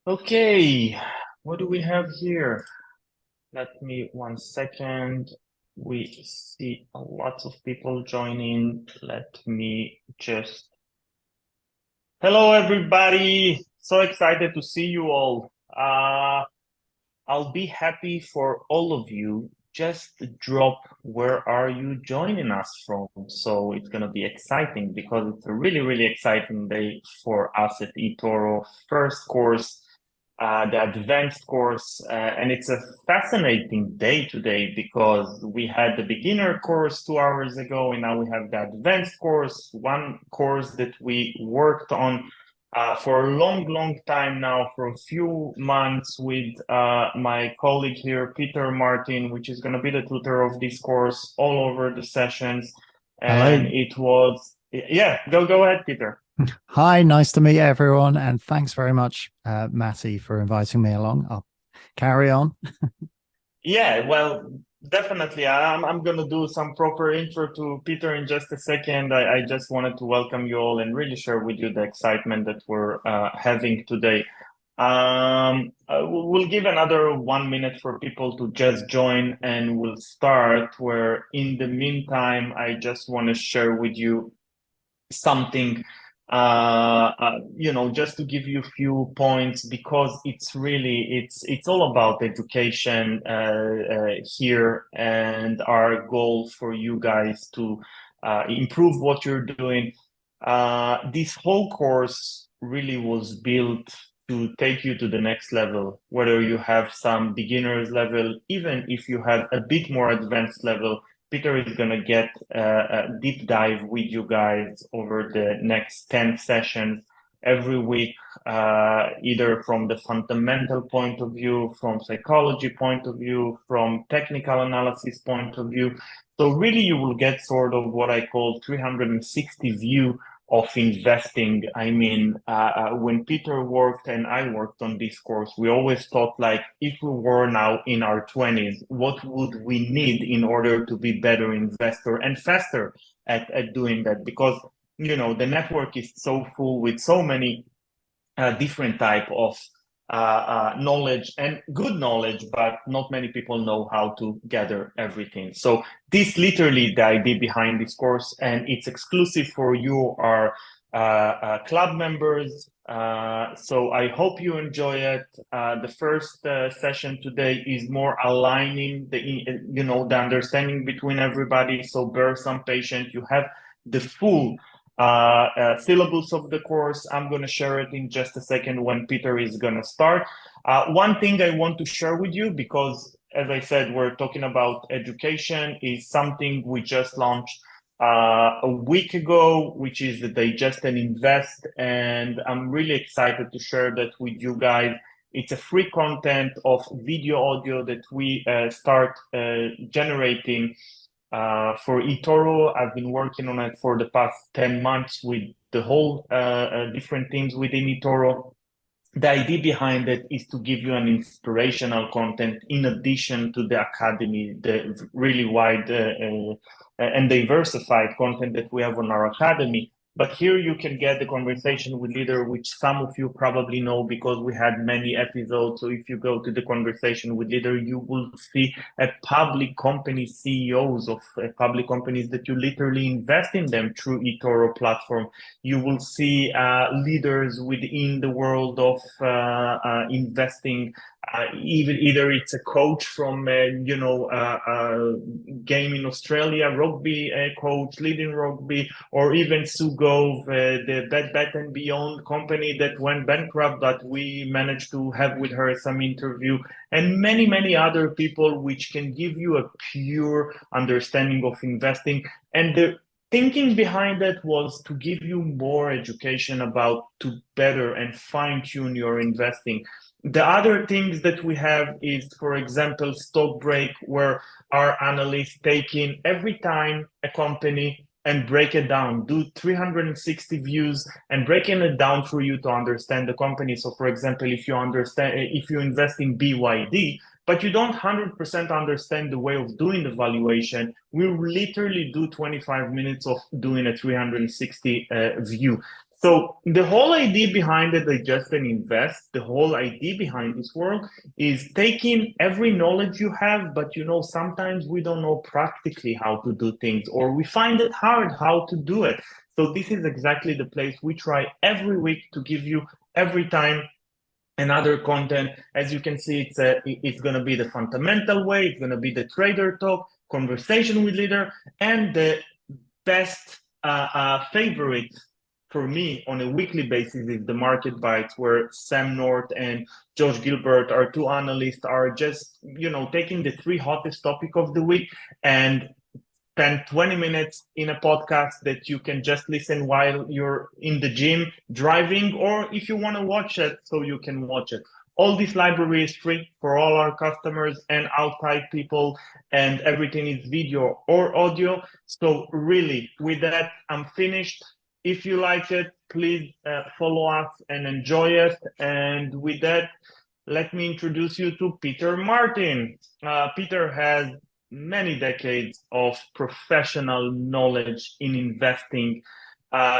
Okay, what do we have here? Let me 1 second. We see a lot of people joining. Let me just. Hello, everybody. So excited to see you all. I'll be happy for all of you. Just drop where are you joining us from. So it's going to be exciting because it's a really, really exciting day for us at eToro. First course, the advanced course, and it's a fascinating day today because we had the beginner course 2 hours ago, and now we have the advanced course, one course that we worked on for a long, long time now, for a few months with my colleague here, Peter Martin, which is going to be the tutor of this course all over the sessions. And Hello. it was, yeah, go ahead, Peter. Hi, nice to meet everyone. And thanks very much, Matty, for inviting me along. I'll carry on. Yeah, well, definitely. I'm gonna do some proper intro to Peter in just a second. I just wanted to welcome you all and really share with you the excitement that we're having today. We'll give another 1 minute for people to just join and we'll start. Where in the meantime, I just want to share with you something just to give you a few points because it's all about education here, and our goal for you guys to improve what you're doing. This whole course really was built to take you to the next level, whether you have some beginners level, even if you have a bit more advanced level. Peter is going to get a deep dive with you guys over the next 10 sessions every week, either from the fundamental point of view, from psychology point of view, from technical analysis point of view. So really you will get sort of what I call 360 view of investing. I mean, when Peter worked and I worked on this course, we always thought like, if we were now in our 20s, what would we need in order to be better investor and faster at doing that? Because, the network is so full with so many different type of knowledge and good knowledge, but not many people know how to gather everything. So this literally the idea behind this course, and it's exclusive for you, our club members. So I hope you enjoy it. The first session today is more aligning the understanding between everybody. So bear some patience. You have the full syllabus of the course. I'm going to share it in just a second when Peter is going to start. One thing I want to share with you, because as I said, we're talking about education, is something we just launched a week ago, which is the Digest and Invest. And I'm really excited to share that with you guys. It's a free content of video audio that we start generating for eToro. I've been working on it for the past 10 months with the whole different teams within eToro. The idea behind it is to give you an inspirational content in addition to the academy, the really wide and diversified content that we have on our academy. But here you can get the conversation with leader, which some of you probably know because we had many episodes. So if you go to the conversation with leader, you will see a public company CEOs of public companies that you literally invest in them through eToro platform. You will see leaders within the world of investing. Either it's a coach from game in Australia, rugby coach leading rugby, or even Sue Gove, the Bet and Beyond company that went bankrupt, that we managed to have with her some interview, and many, many other people which can give you a pure understanding of investing. And the thinking behind it was to give you more education about to better and fine tune your investing. The other things that we have is, for example, stock break, where our analysts take in every time a company and break it down, do 360 views and breaking it down for you to understand the company. So for example, if you invest in BYD, but you don't 100% understand the way of doing the valuation, we literally do 25 minutes of doing a 360 view. So the whole idea behind the Digest and Invest, the whole idea behind this world is taking every knowledge you have, but sometimes we don't know practically how to do things, or we find it hard how to do it. So this is exactly the place we try every week to give you every time another content. As you can see, it's going to be the fundamental way, it's going to be the trader talk, conversation with leader, and the best favorite for me on a weekly basis is the Market Bites, where Sam North and Josh Gilbert, our two analysts, are just taking the three hottest topic of the week and spend 20 minutes in a podcast that you can just listen while you're in the gym driving, or if you want to watch it, so you can watch it. All this library is free for all our customers and outside people, and everything is video or audio. So really, with that, I'm finished. If you like it, please follow us and enjoy it. And with that, let me introduce you to Peter Martin. Peter has many decades of professional knowledge in investing,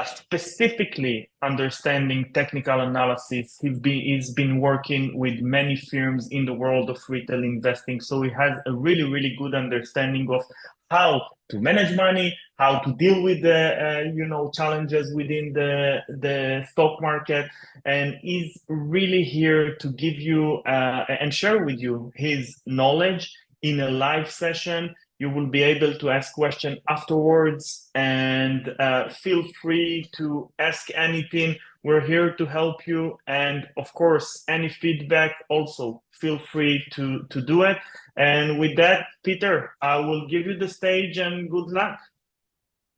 specifically understanding technical analysis. He's been working with many firms in the world of retail investing, so he has a really, really good understanding of how to manage money, how to deal with the challenges within the stock market, and he's really here to give you and share with you his knowledge in a live session. You will be able to ask questions afterwards, and feel free to ask anything. We're here to help you. And of course, any feedback, also feel free to do it. And with that, Peter, I will give you the stage and good luck.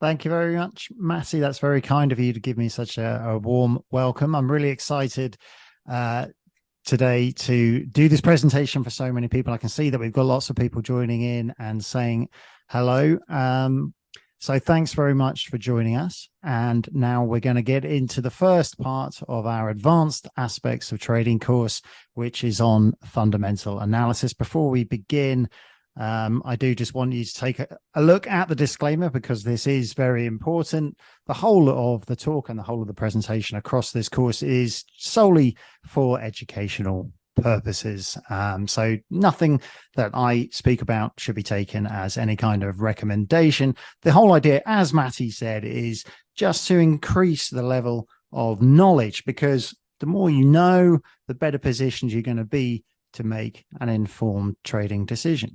Thank you very much, Matty. That's very kind of you to give me such a warm welcome. I'm really excited today to do this presentation for so many people. I can see that we've got lots of people joining in and saying hello. So thanks very much for joining us. And now we're going to get into the first part of our advanced aspects of trading course, which is on fundamental analysis. Before we begin, I do just want you to take a look at the disclaimer, because this is very important. The whole of the talk and the whole of the presentation across this course is solely for educational purposes. So nothing that I speak about should be taken as any kind of recommendation. The whole idea, as Matty said, is just to increase the level of knowledge, because the more you know, the better positioned you're going to be to make an informed trading decision.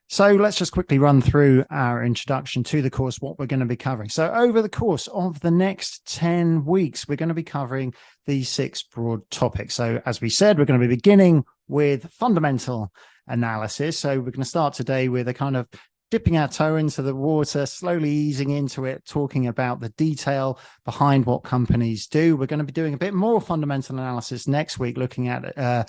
So let's just quickly run through our introduction to the course, what we're going to be covering. So over the course of the next 10 weeks, we're going to be covering these 6 broad topics. So as we said, we're going to be beginning with fundamental analysis. So we're going to start today with a kind of dipping our toe into the water, slowly easing into it, talking about the detail behind what companies do. We're going to be doing a bit more fundamental analysis next week, looking at a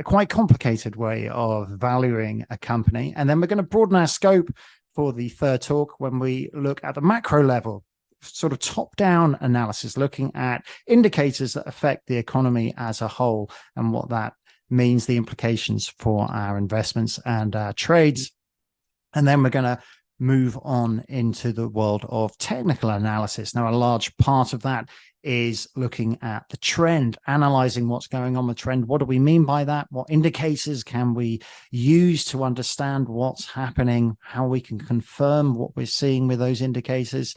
quite complicated way of valuing a company. And then we're going to broaden our scope for the third talk when we look at the macro level, sort of top-down analysis, looking at indicators that affect the economy as a whole and what that means, the implications for our investments and our trades. And then we're going to move on into the world of technical analysis. Now, a large part of that is looking at the trend, analyzing what's going on with trend. What do we mean by that? What indicators can we use to understand what's happening, how we can confirm what we're seeing with those indicators?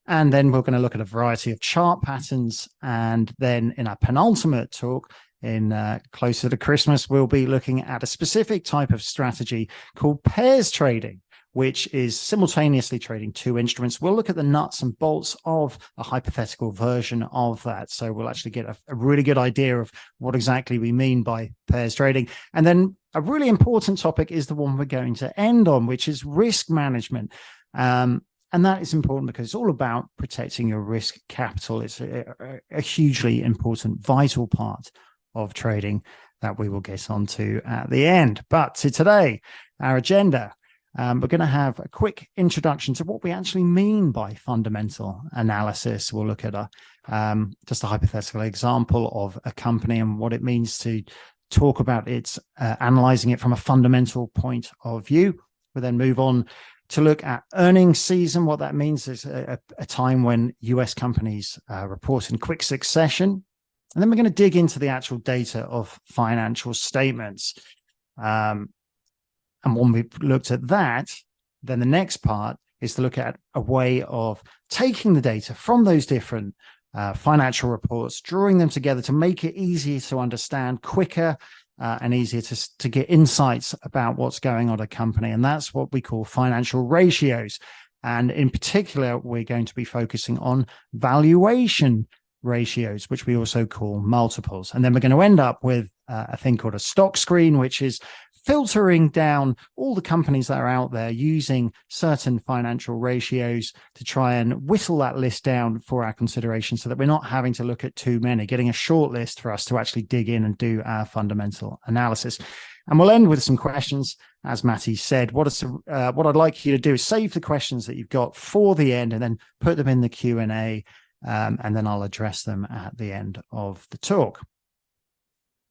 And then we're going to look at a variety of chart patterns. And then in our penultimate talk, in closer to Christmas, we'll be looking at a specific type of strategy called pairs trading, which is simultaneously trading 2 instruments. We'll look at the nuts and bolts of a hypothetical version of that. So we'll actually get a really good idea of what exactly we mean by pairs trading. And then a really important topic is the one we're going to end on, which is risk management. And that is important because it's all about protecting your risk capital. It's a hugely important, vital part of trading that we will get onto at the end. But to today, our agenda. We're going to have a quick introduction to what we actually mean by fundamental analysis. We'll look at just a hypothetical example of a company and what it means to talk about its analyzing it from a fundamental point of view. We'll then move on to look at earnings season. What that means is a time when US companies report in quick succession. And then we're going to dig into the actual data of financial statements. And when we've looked at that, then the next part is to look at a way of taking the data from those different financial reports, drawing them together to make it easier to understand, quicker and easier to get insights about what's going on at a company. And that's what we call financial ratios. And in particular, we're going to be focusing on valuation ratios, which we also call multiples. And then we're going to end up with a thing called a stock screen, which is filtering down all the companies that are out there using certain financial ratios to try and whittle that list down for our consideration so that we're not having to look at too many, getting a short list for us to actually dig in and do our fundamental analysis. And we'll end with some questions. As Matty said, what I'd like you to do is save the questions that you've got for the end and then put them in the Q&A, and then I'll address them at the end of the talk.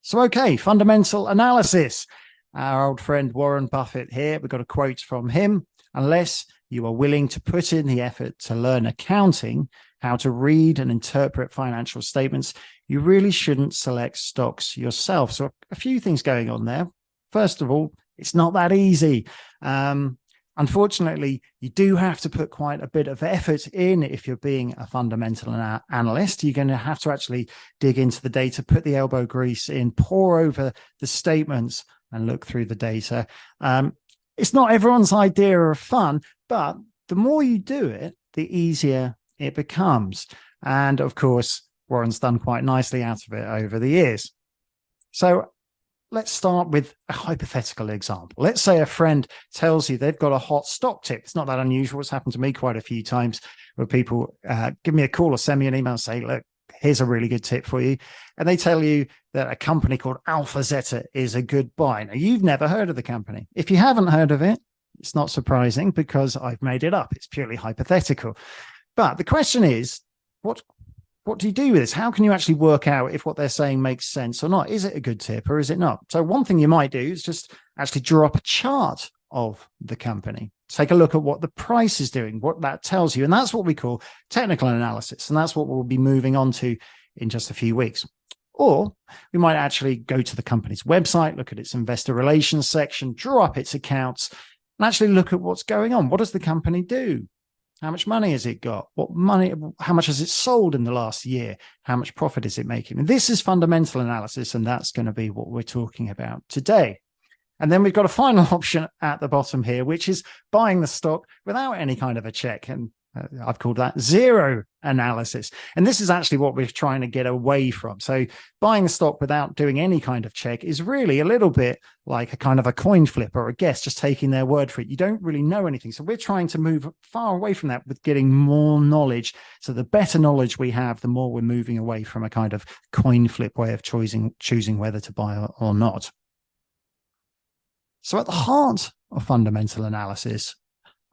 So, okay, fundamental analysis. Our old friend Warren Buffett here, we've got a quote from him. Unless you are willing to put in the effort to learn accounting, how to read and interpret financial statements, you really shouldn't select stocks yourself. So a few things going on there. First of all, it's not that easy. Unfortunately, you do have to put quite a bit of effort in if you're being a fundamental analyst. You're going to have to actually dig into the data, put the elbow grease in, pore over the statements, and look through the data. It's not everyone's idea of fun, but the more you do it, the easier it becomes. And of course, Warren's done quite nicely out of it over the years. So let's start with a hypothetical example. Let's say a friend tells you they've got a hot stock tip. It's not that unusual. It's happened to me quite a few times where people give me a call or send me an email and say, look, here's a really good tip for you. And they tell you that a company called Alpha Zeta is a good buy. Now, you've never heard of the company. If you haven't heard of it, it's not surprising because I've made it up. It's purely hypothetical. But the question is, what do you do with this? How can you actually work out if what they're saying makes sense or not? Is it a good tip or is it not? So one thing you might do is just actually draw up a chart of the company. Take a look at what the price is doing, what that tells you. And that's what we call technical analysis. And that's what we'll be moving on to in just a few weeks. Or we might actually go to the company's website, look at its investor relations section, draw up its accounts, and actually look at what's going on. What does the company do? How much money has it got? How much has it sold in the last year? How much profit is it making? And this is fundamental analysis, and that's going to be what we're talking about today. And then we've got a final option at the bottom here, which is buying the stock without any kind of a check. And I've called that zero analysis. And this is actually what we're trying to get away from. So buying the stock without doing any kind of check is really a little bit like a kind of a coin flip or a guess, just taking their word for it. You don't really know anything. So we're trying to move far away from that with getting more knowledge. So the better knowledge we have, the more we're moving away from a kind of coin flip way of choosing whether to buy or not. So at the heart of fundamental analysis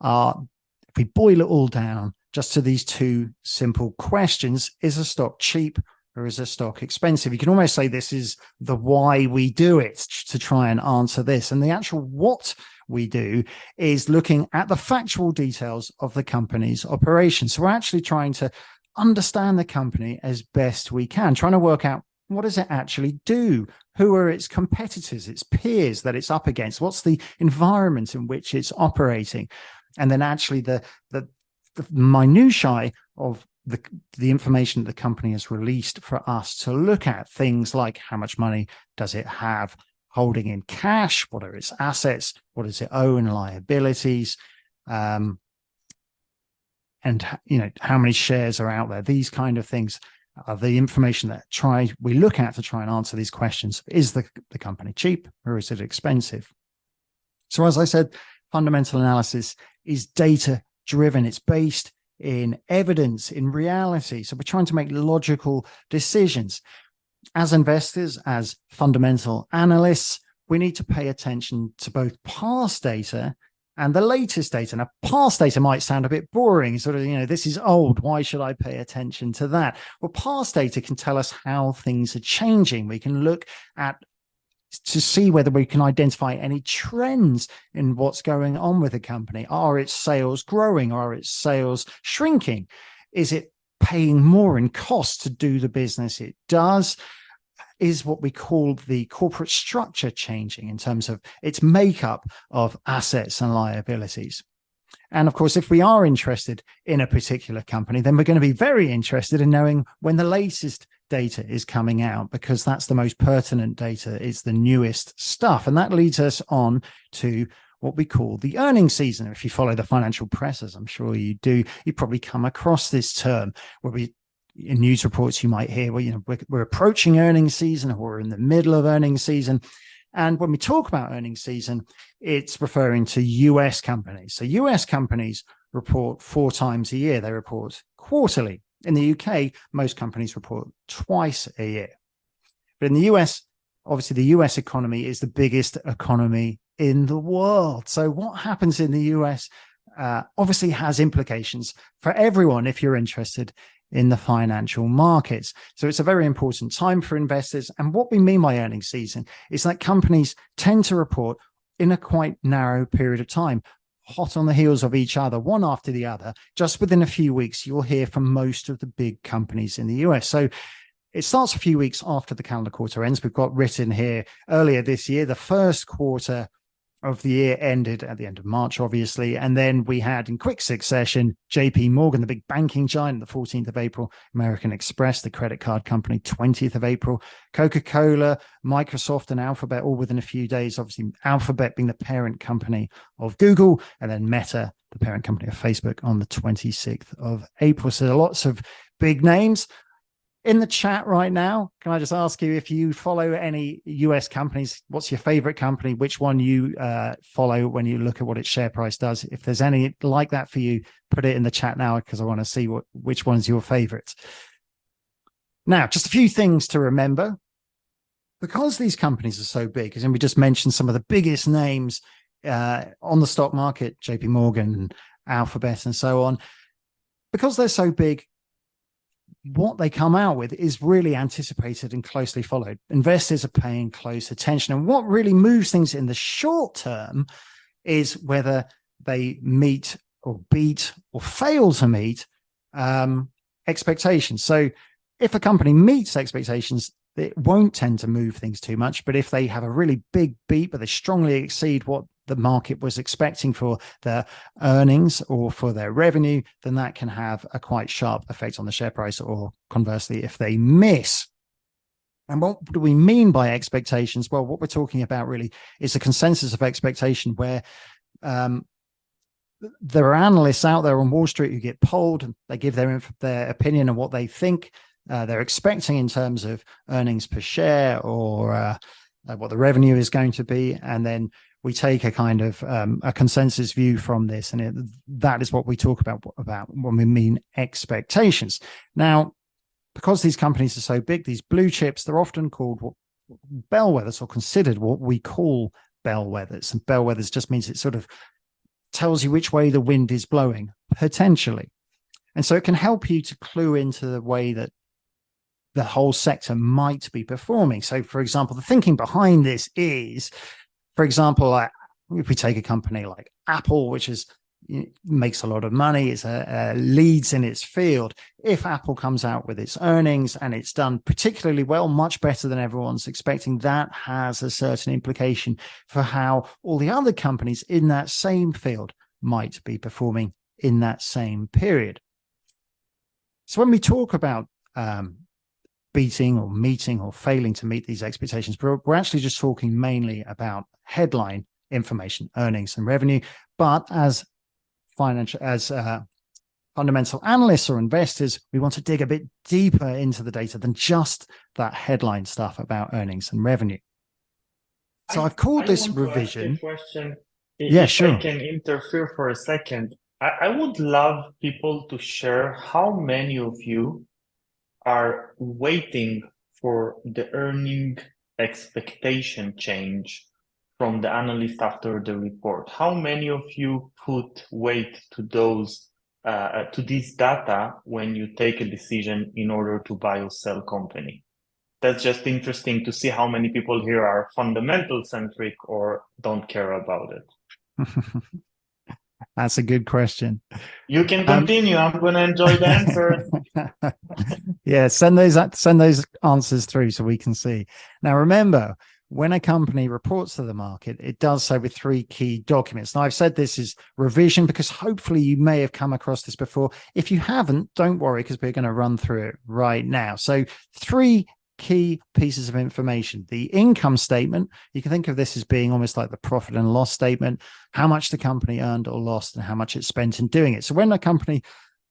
are, if we boil it all down just to these two simple questions, is a stock cheap or is a stock expensive? You can almost say this is the why we do it to try and answer this. And the actual what we do is looking at the factual details of the company's operation. So we're actually trying to understand the company as best we can, trying to work out, what does it actually do? Who are its competitors, its peers that it's up against? What's the environment in which it's operating? And then actually the minutiae of the information that the company has released for us to look at, things like how much money does it have holding in cash? What are its assets? What does it owe in liabilities? And how many shares are out there? These kind of things are the information that we look at to try and answer these questions. Is the company cheap or is it expensive? So as I said, fundamental analysis is data driven. It's based in evidence, in reality. So we're trying to make logical decisions. As investors, as fundamental analysts, we need to pay attention to both past data and the latest data. Now, past data might sound a bit boring, sort of, this is old. Why should I pay attention to that? Well, past data can tell us how things are changing. We can look at to see whether we can identify any trends in what's going on with the company. Are its sales growing? Are its sales shrinking? Is it paying more in cost to do the business it does? Is what we call the corporate structure changing in terms of its makeup of assets and liabilities? And of course, if we are interested in a particular company, then we're going to be very interested in knowing when the latest data is coming out, because that's the most pertinent data. It's the newest stuff. And that leads us on to what we call the earnings season. If you follow the financial press, as I'm sure you do, you probably come across this term where in news reports, you might hear, well, we're approaching earnings season, or we're in the middle of earnings season. And when we talk about earnings season, it's referring to US companies. So US companies report 4 times a year. They report quarterly. In the UK, most companies report twice a year. But in the US, obviously the US economy is the biggest economy in the world. So what happens in the US obviously has implications for everyone if you're interested in the financial markets. So it's a very important time for investors. And what we mean by earnings season is that companies tend to report in a quite narrow period of time, hot on the heels of each other, one after the other. Just within a few weeks, you'll hear from most of the big companies in the US. So it starts a few weeks after the calendar quarter ends. We've got written here earlier this year, the first quarter of the year ended at the end of March, obviously. And then we had in quick succession, JP Morgan, the big banking giant, the 14th of April, American Express, the credit card company, 20th of April, Coca-Cola, Microsoft, and Alphabet, all within a few days. Obviously, Alphabet being the parent company of Google, and then Meta, the parent company of Facebook, on the 26th of April. So lots of big names. In the chat right now, can I just ask you if you follow any US companies? What's your favorite company? Which one you follow when you look at what its share price does? If there's any like that for you, put it in the chat now, because I want to see which one's your favorite. Now, just a few things to remember. Because these companies are so big, and we just mentioned some of the biggest names on the stock market, JP Morgan, Alphabet, and so on. Because they're so big, what they come out with is really anticipated and closely followed. Investors are paying close attention. And what really moves things in the short term is whether they meet or beat or fail to meet expectations. So if a company meets expectations, it won't tend to move things too much. But if they have a really big beat, but they strongly exceed what the market was expecting for their earnings or for their revenue, then that can have a quite sharp effect on the share price. Or conversely, if they miss. And what do we mean by expectations? Well, what we're talking about really is a consensus of expectation where there are analysts out there on Wall Street who get polled, and they give their opinion on what they think they're expecting in terms of earnings per share or what the revenue is going to be. And then we take a kind of a consensus view from this. And that is what we talk about when we mean expectations. Now, because these companies are so big, these blue chips, they're often called bellwethers, or considered what we call bellwethers. And bellwethers just means it sort of tells you which way the wind is blowing, potentially. And so it can help you to clue into the way that the whole sector might be performing. So, for example, the thinking behind this is, for example, if we take a company like Apple, which makes a lot of money, it's leads in its field. If Apple comes out with its earnings and it's done particularly well, much better than everyone's expecting, that has a certain implication for how all the other companies in that same field might be performing in that same period. So when we talk about beating or meeting or failing to meet these expectations, we're actually just talking mainly about headline information, earnings and revenue. But as fundamental analysts or investors, we want to dig a bit deeper into the data than just that headline stuff about earnings and revenue. So I've called this revision. Question. Yeah, if sure. I can interfere for a second, I would love people to share how many of you are waiting for the earning expectation change from the analyst after the report. How many of you put weight to those to this data when you take a decision in order to buy or sell company? That's just interesting to see how many people here are fundamental centric or don't care about it. That's a good question. You can Um, continue. I'm going to enjoy the answers. yeah, send those answers through so we can see. Now, remember, when a company reports to the market, it does so with three key documents. Now, I've said this is revision because hopefully you may have come across this before. If you haven't, don't worry, because we're going to run through it right now. So, three key pieces of information: the income statement. You can think of this as being almost like the profit and loss statement, how much the company earned or lost and how much it spent in doing it. So when a company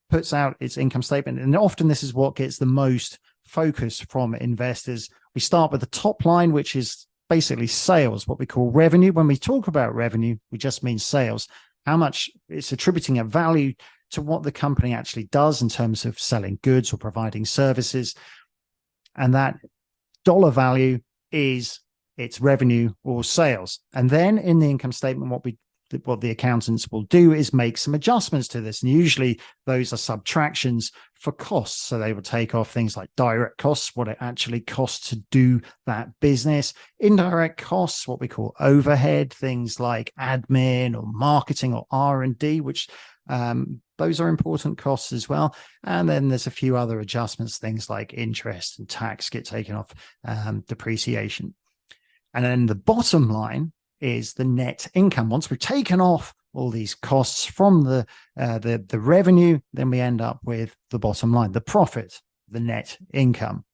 puts out its income statement, and often this is what gets the most focus from investors, we start with the top line, which is basically sales, what we call revenue. When we talk about revenue, we just mean sales, how much it's attributing a value to what the company actually does in terms of selling goods or providing services. And that dollar value is its revenue or sales. And then in the income statement, what the accountants will do is make some adjustments to this. And usually those are subtractions for costs. So they will take off things like direct costs, what it actually costs to do that business, indirect costs, what we call overhead, things like admin or marketing or R&D, which those are important costs as well. And then there's a few other adjustments, things like interest and tax get taken off, depreciation. And then the bottom line is the net income. Once we've taken off all these costs from the revenue, then we end up with the bottom line, the profit, the net income.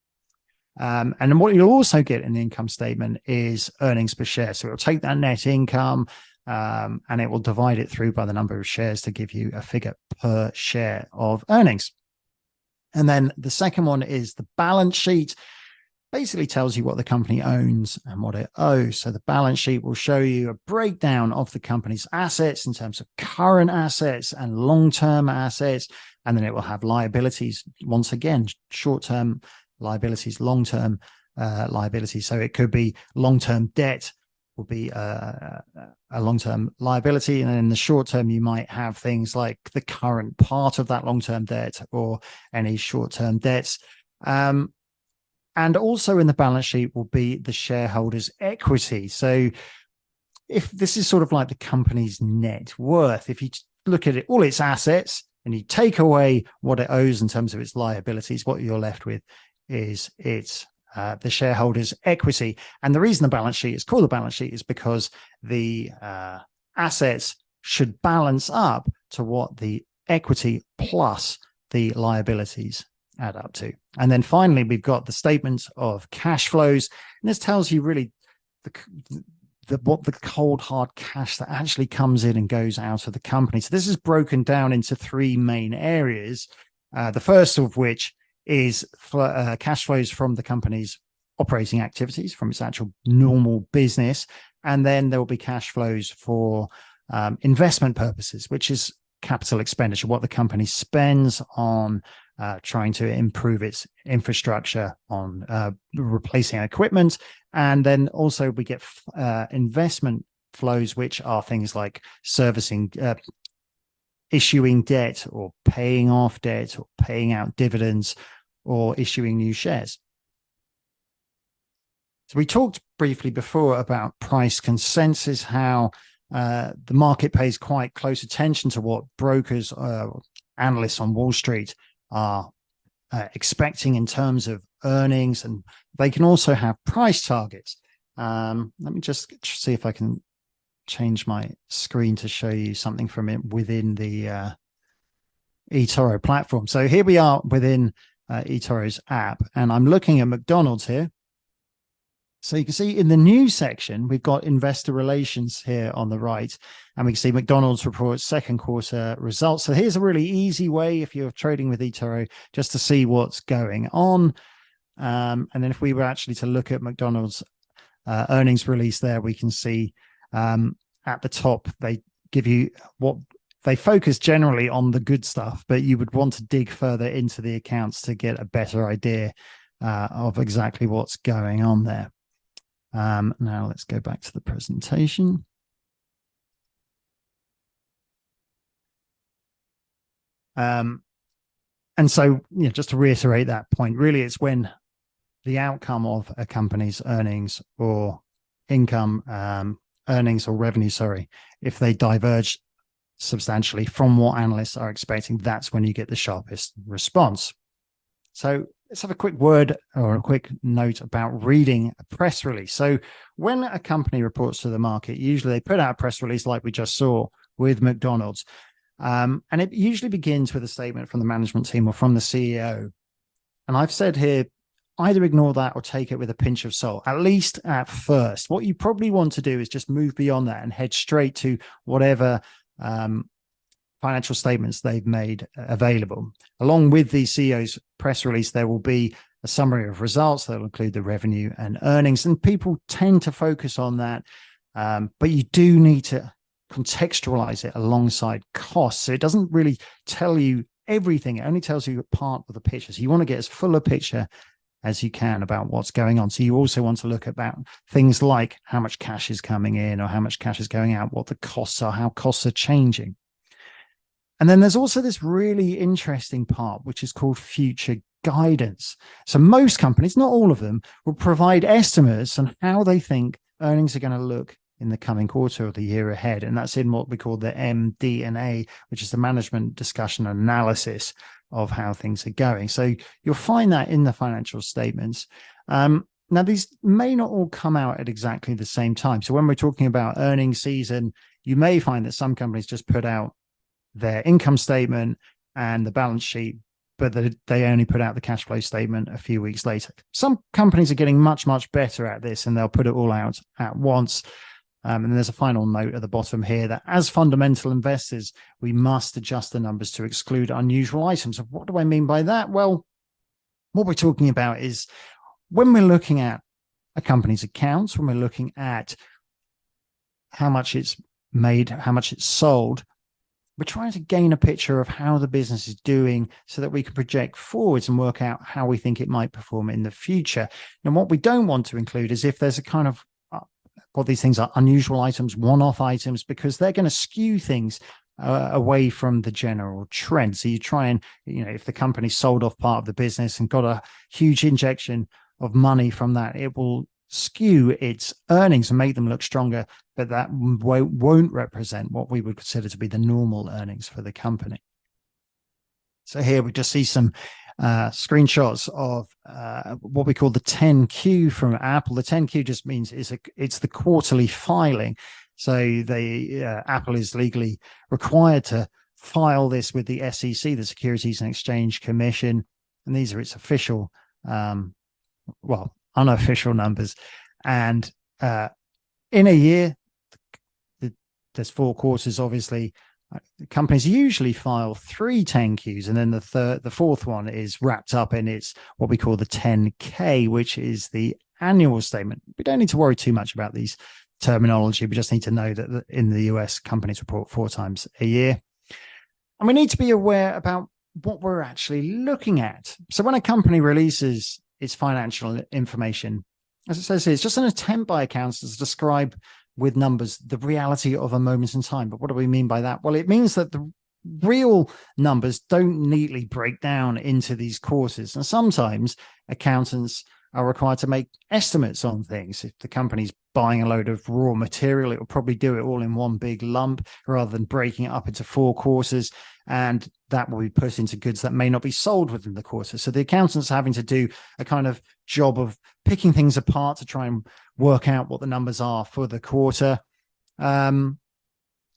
And then what you'll also get in the income statement is earnings per share. So it'll take that net income and it will divide it through by the number of shares to give you a figure per share of earnings. And then the second one is the balance sheet. Basically tells you what the company owns and what it owes. So the balance sheet will show you a breakdown of the company's assets in terms of current assets and long-term assets. And then it will have liabilities, once again, short-term liabilities, long-term liabilities. So it could be long-term debt will be a long-term liability. And in the short term, you might have things like the current part of that long-term debt or any short-term debts. And also in the balance sheet will be the shareholders' equity. So if this is sort of like the company's net worth, if you look at it, all its assets, and you take away what it owes in terms of its liabilities, what you're left with is the shareholders' equity. And the reason the balance sheet is called the balance sheet is because the assets should balance up to what the equity plus the liabilities add up to. And then finally, we've got the statement of cash flows. And this tells you really what the cold hard cash that actually comes in and goes out of the company. So this is broken down into three main areas. The first of which is cash flows from the company's operating activities, from its actual normal business. And then there will be cash flows for investment purposes, which is capital expenditure, what the company spends on trying to improve its infrastructure, on replacing equipment. And then also we get investment flows, which are things like servicing, issuing debt or paying off debt or paying out dividends or issuing new shares. So we talked briefly before about price consensus, how the market pays quite close attention to what brokers, analysts on Wall Street are expecting in terms of earnings, and they can also have price targets. Let me just see if I can change my screen to show you something from it within the eToro platform. So here we are within eToro's app, and I'm looking at McDonald's here. So you can see in the news section, we've got investor relations here on the right, and we can see McDonald's reports second quarter results. So here's a really easy way, if you're trading with eToro, just to see what's going on. And then if we were actually to look at McDonald's earnings release there, we can see at the top, they give you what they focus generally on the good stuff, but you would want to dig further into the accounts to get a better idea of exactly what's going on there. Now let's go back to the presentation. And so, just to reiterate that point, really, it's when the outcome of a company's earnings or income, earnings or revenue, sorry, if they diverge substantially from what analysts are expecting, that's when you get the sharpest response. So let's have a quick word or a quick note about reading a press release. So when a company reports to the market, usually they put out a press release like we just saw with McDonald's. And it usually begins with a statement from the management team or from the CEO. And I've said here, either ignore that or take it with a pinch of salt, at least at first. What you probably want to do is just move beyond that and head straight to whatever financial statements they've made available. Along with the CEO's press release, there will be a summary of results that will include the revenue and earnings. And people tend to focus on that. But you do need to contextualize it alongside costs. So it doesn't really tell you everything. It only tells you part of the picture. So you want to get as full a picture as you can about what's going on. So you also want to look about things like how much cash is coming in or how much cash is going out, what the costs are, how costs are changing. And then there's also this really interesting part, which is called future guidance. So most companies, not all of them, will provide estimates on how they think earnings are going to look in the coming quarter or the year ahead. And that's in what we call the MD&A, which is the management discussion and analysis of how things are going. So you'll find that in the financial statements. Now, these may not all come out at exactly the same time. So when we're talking about earnings season, you may find that some companies just put out their income statement and the balance sheet, but they only put out the cash flow statement a few weeks later. Some companies are getting much, much better at this, and they'll put it all out at once. And there's a final note at the bottom here that as fundamental investors, we must adjust the numbers to exclude unusual items. And what do I mean by that? Well, what we're talking about is when we're looking at a company's accounts, when we're looking at how much it's made, how much it's sold, we're trying to gain a picture of how the business is doing so that we can project forwards and work out how we think it might perform in the future. And what we don't want to include is if there's a kind of what these things are, unusual items, one-off items, because they're going to skew things away from the general trend. So you try and, if the company sold off part of the business and got a huge injection of money from that, it will skew its earnings and make them look stronger, but that won't represent what we would consider to be the normal earnings for the company. So here we just see some screenshots of what we call the 10Q from Apple. The 10Q just means it's the quarterly filing. So Apple is legally required to file this with the SEC, the Securities and Exchange Commission, and these are its official, unofficial numbers. And in a year, there's 4 quarters, obviously. Companies usually file 3 10Qs, and then the fourth one is wrapped up in its what we call the 10K, which is the annual statement. We don't need to worry too much about these terminology. We just need to know that in the US, companies report 4 times a year. And we need to be aware about what we're actually looking at. So when a company releases its financial information, as it says here, it's just an attempt by accountants to describe with numbers the reality of a moment in time. But what do we mean by that? Well, it means that the real numbers don't neatly break down into these quarters. And sometimes accountants are required to make estimates on things. If the company's buying a load of raw material, it will probably do it all in one big lump rather than breaking it up into 4 quarters. And that will be put into goods that may not be sold within the quarter. So the accountant's having to do a kind of job of picking things apart to try and work out what the numbers are for the quarter. And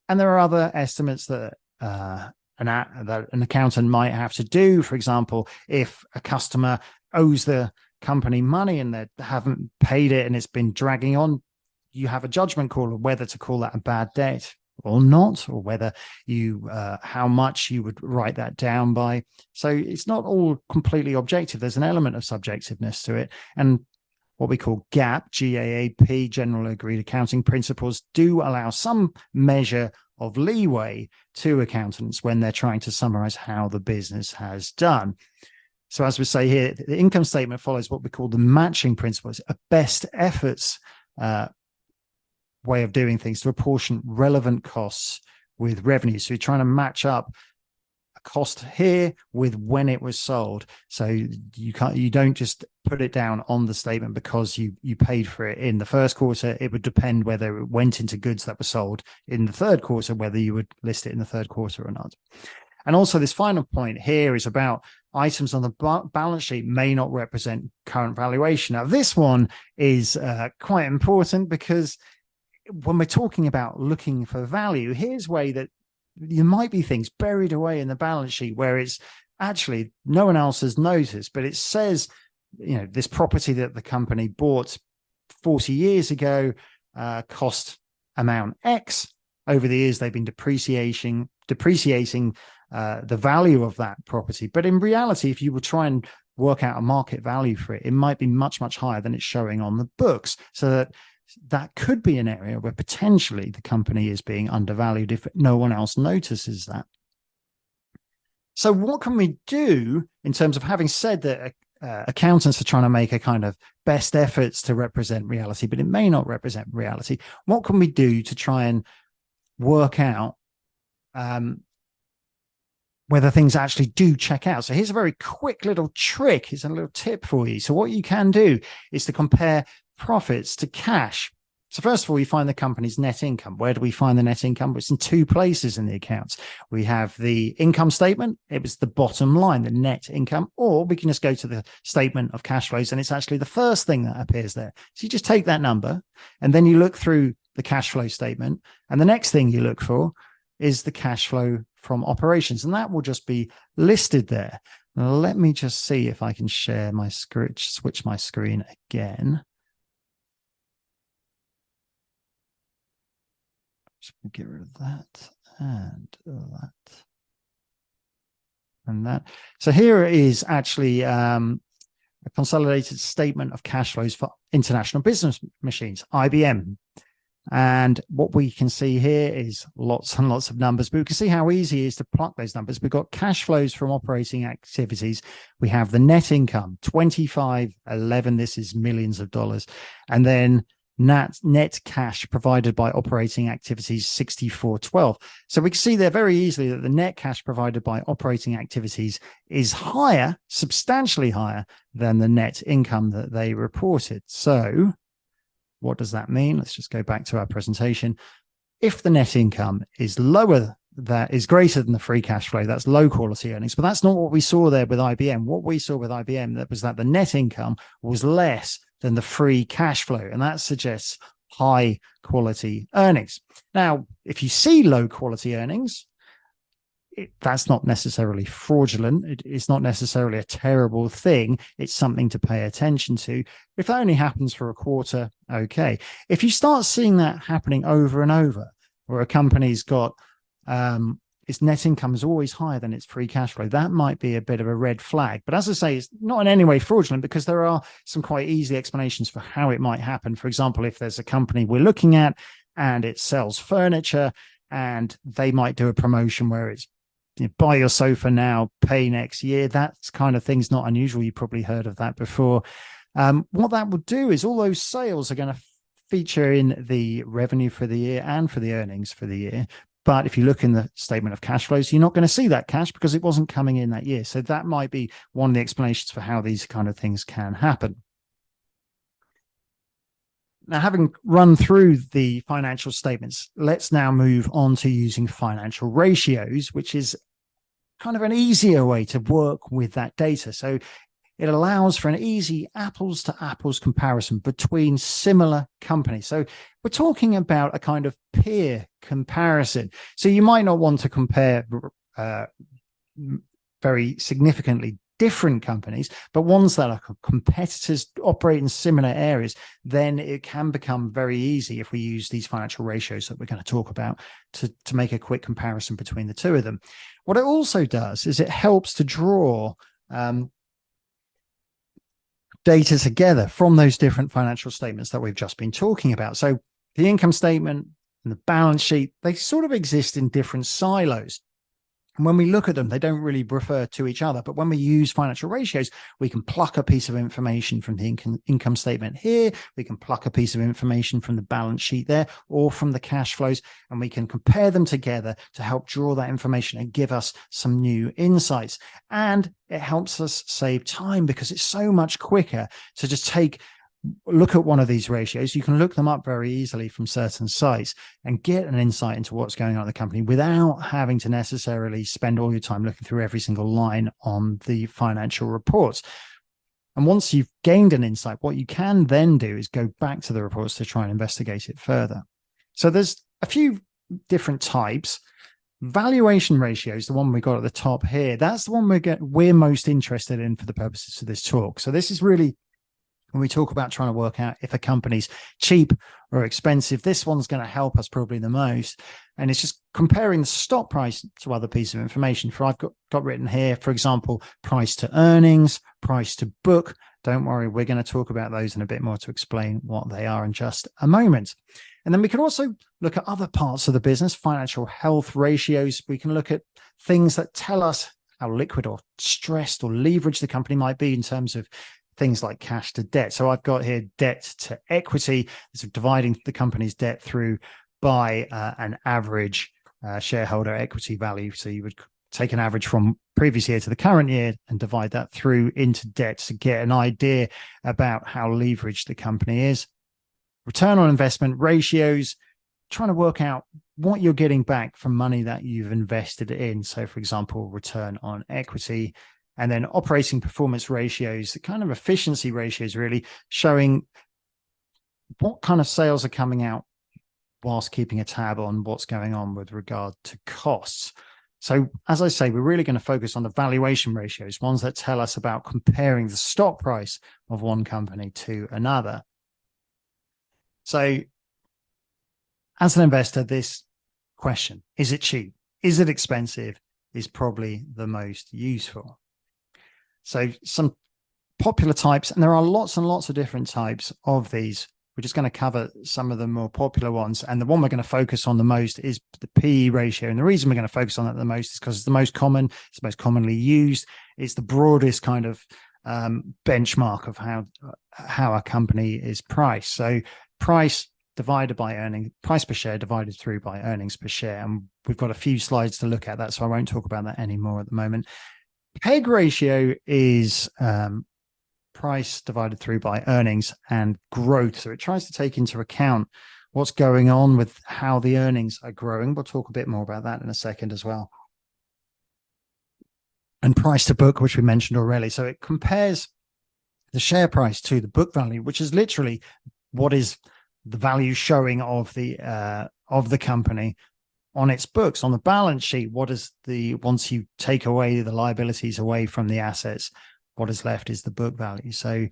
there are other estimates that an accountant might have to do. For example, if a customer owes the company money and they haven't paid it and it's been dragging on, you have a judgment call of whether to call that a bad debt or not, or whether how much you would write that down by. So it's not all completely objective. There's an element of subjectiveness to it. And what we call GAAP, GAAP, General Agreed Accounting Principles, do allow some measure of leeway to accountants when they're trying to summarize how the business has done. So as we say here, the income statement follows what we call the matching principles, a best efforts way of doing things to apportion relevant costs with revenue. So you're trying to match up a cost here with when it was sold. So you don't just put it down on the statement because you paid for it in the first quarter. It would depend whether it went into goods that were sold in the third quarter, whether you would list it in the third quarter or not. And also this final point here is about items on the balance sheet may not represent current valuation. Now, this one is quite important because when we're talking about looking for value, here's way that there might be things buried away in the balance sheet where it's actually no one else has noticed, but it says, this property that the company bought 40 years ago cost amount X. Over the years, they've been depreciating the value of that property. But in reality, if you would try and work out a market value for it, it might be much, much higher than it's showing on the books. So that could be an area where potentially the company is being undervalued if no one else notices that. So what can we do in terms of having said that accountants are trying to make a kind of best efforts to represent reality, but it may not represent reality? What can we do to try and work out whether things actually do check out? So here's a very quick little trick. It's a little tip for you. So what you can do is to compare profits to cash. So first of all, you find the company's net income. Where do we find the net income? Well, it's in two places in the accounts. We have the income statement. It was the bottom line, the net income, or we can just go to the statement of cash flows, and it's actually the first thing that appears there. So you just take that number and then you look through the cash flow statement, and the next thing you look for is the cash flow from operations, and that will just be listed there. Now, let me just see if I can share my screen, switch my screen again. Just get rid of that and that and that. So here is actually a consolidated statement of cash flows for International Business Machines, IBM. And what we can see here is lots and lots of numbers, but we can see how easy it is to pluck those numbers. We've got cash flows from operating activities. We have the net income, 2511. This is millions of dollars. And then net cash provided by operating activities, 6412. So we can see there very easily that the net cash provided by operating activities is higher, substantially higher than the net income that they reported. So what does that mean? Let's just go back to our presentation. If the net income is lower, that is greater than the free cash flow, that's low quality earnings. But that's not what we saw there with IBM. What we saw with IBM that was that the net income was less than the free cash flow, and that suggests high quality earnings. Now, if you see low quality earnings, that's not necessarily fraudulent. It's not necessarily a terrible thing. It's something to pay attention to. If that only happens for a quarter, okay. If you start seeing that happening over and over, where a company's got its net income is always higher than its free cash flow, that might be a bit of a red flag. But as I say, it's not in any way fraudulent because there are some quite easy explanations for how it might happen. For example, if there's a company we're looking at and it sells furniture and they might do a promotion where it's buy your sofa now, pay next year. That kind of thing's not unusual. You probably heard of that before. What that will do is all those sales are going to feature in the revenue for the year and for the earnings for the year. But if you look in the statement of cash flows, you're not going to see that cash because it wasn't coming in that year. So that might be one of the explanations for how these kind of things can happen. Now, having run through the financial statements, let's now move on to using financial ratios, which is kind of an easier way to work with that data. So it allows for an easy apples to apples comparison between similar companies. So we're talking about a kind of peer comparison. So you might not want to compare very significantly different companies, but ones that are competitors, operate in similar areas, then it can become very easy if we use these financial ratios that we're going to talk about to make a quick comparison between the two of them. What it also does is it helps to draw data together from those different financial statements that we've just been talking about. So the income statement and the balance sheet, they sort of exist in different silos. And when we look at them, they don't really refer to each other. But when we use financial ratios, we can pluck a piece of information from the income statement here. We can pluck a piece of information from the balance sheet there, or from the cash flows, and we can compare them together to help draw that information and give us some new insights. And it helps us save time, because it's so much quicker to just look at one of these ratios. You can look them up very easily from certain sites and get an insight into what's going on in the company without having to necessarily spend all your time looking through every single line on the financial reports. And once you've gained an insight, what you can then do is go back to the reports to try and investigate it further. So there's a few different types. Valuation ratios, the one we got at the top here, that's the one we're most interested in for the purposes of this talk. So this is really, when we talk about trying to work out if a company's cheap or expensive, this one's going to help us probably the most. And it's just comparing the stock price to other pieces of information. I've got written here, for example, price to earnings, price to book. Don't worry, we're going to talk about those in a bit more to explain what they are in just a moment. And then we can also look at other parts of the business, financial health ratios. We can look at things that tell us how liquid or stressed or leveraged the company might be in terms of things like cash to debt. So I've got here debt to equity. So dividing the company's debt through by an average shareholder equity value. So you would take an average from previous year to the current year and divide that through into debt to get an idea about how leveraged the company is. Return on investment ratios, trying to work out what you're getting back from money that you've invested in. So, for example, return on equity. And then operating performance ratios, the kind of efficiency ratios, really showing what kind of sales are coming out whilst keeping a tab on what's going on with regard to costs. So, as I say, we're really going to focus on the valuation ratios, ones that tell us about comparing the stock price of one company to another. So, as an investor, this question, is it cheap? Is it expensive? Is probably the most useful. So some popular types, and there are lots and lots of different types of these. We're just going to cover some of the more popular ones. And the one we're going to focus on the most is the PE ratio. And the reason we're going to focus on that the most is because it's the most common, it's the most commonly used. It's the broadest kind of benchmark of how a company is priced. So price divided by earnings, price per share divided through by earnings per share. And we've got a few slides to look at that, so I won't talk about that anymore at the moment. PEG ratio is price divided through by earnings and growth. So it tries to take into account what's going on with how the earnings are growing. We'll talk a bit more about that in a second as well. And price to book, which we mentioned already. So it compares the share price to the book value, which is literally what is the value showing of the company on its books, on the balance sheet. What is once you take away the liabilities away from the assets, what is left is the book value. So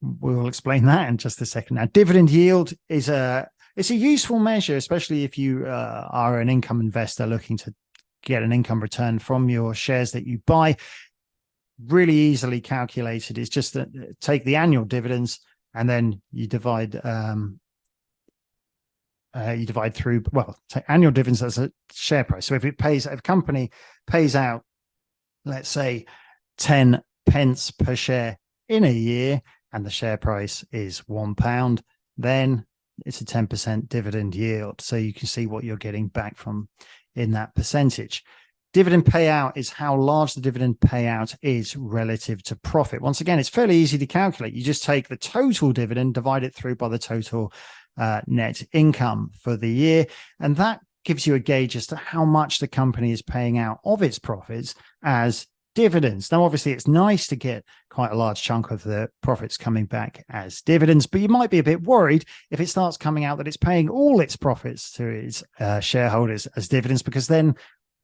we'll explain that in just a second. Now, dividend yield is it's a useful measure, especially if you are an income investor looking to get an income return from your shares that you buy. Really easily calculated. It's just that take the annual dividends and then you divide through, well, annual dividends as a share price. So if a company pays out, let's say 10 pence per share in a year, and the share price is £1, then it's a 10% dividend yield. So you can see what you're getting back from in that percentage. Dividend payout is how large the dividend payout is relative to profit. Once again, it's fairly easy to calculate. You just take the total dividend, divide it through by the total net income for the year. And that gives you a gauge as to how much the company is paying out of its profits as dividends. Now, obviously, it's nice to get quite a large chunk of the profits coming back as dividends, but you might be a bit worried if it starts coming out that it's paying all its profits to its shareholders as dividends, because then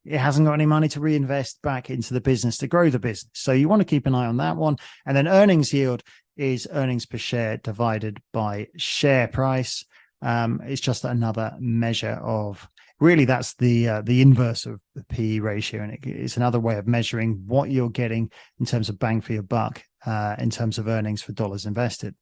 it hasn't got any money to reinvest back into the business to grow the business. So you want to keep an eye on that one. And then earnings yield is earnings per share divided by share price. It's just another measure of, really, that's the inverse of the PE ratio. And it's another way of measuring what you're getting in terms of bang for your buck, in terms of earnings for dollars invested.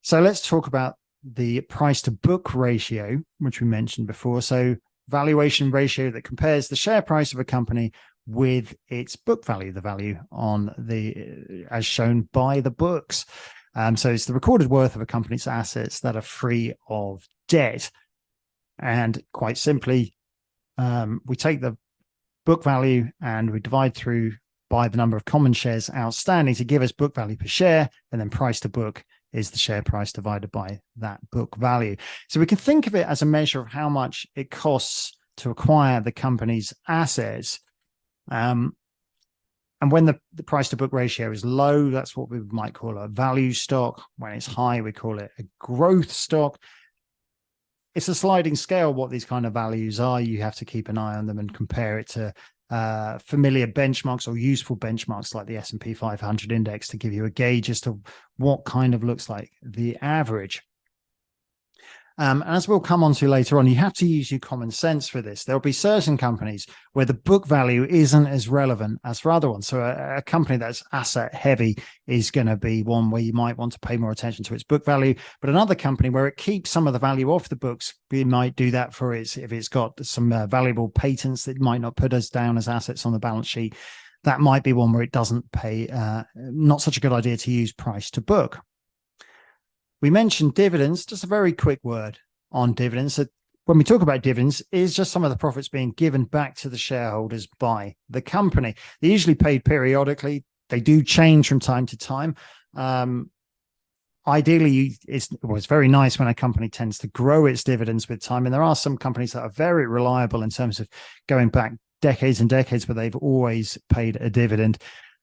So let's talk about the price to book ratio, which we mentioned before. So valuation ratio that compares the share price of a company with its book value, the value on the as shown by the books. So it's the recorded worth of a company's assets that are free of debt. And quite simply, we take the book value and we divide through by the number of common shares outstanding to give us book value per share, and then price to book is the share price divided by that book value. So we can think of it as a measure of how much it costs to acquire the company's assets. And when the price to book ratio is low, that's what we might call a value stock. When it's high, we call it a growth stock. It's a sliding scale what these kind of values are. You have to keep an eye on them and compare it to familiar benchmarks or useful benchmarks like the S&P 500 index to give you a gauge as to what kind of looks like the average. As we'll come on to later on, you have to use your common sense for this. There'll be certain companies where the book value isn't as relevant as for other ones. So a company that's asset heavy is going to be one where you might want to pay more attention to its book value. But another company where it keeps some of the value off the books, we might do that for its, if it's got some valuable patents that might not put us down as assets on the balance sheet. That might be one where it doesn't pay, not such a good idea to use price to book. We mentioned dividends, just a very quick word on dividends. So when we talk about dividends, is just some of the profits being given back to the shareholders by the company. They're usually paid periodically. They do change from time to time. Ideally, it's very nice when a company tends to grow its dividends with time. And there are some companies that are very reliable in terms of going back decades and decades, where they've always paid a dividend.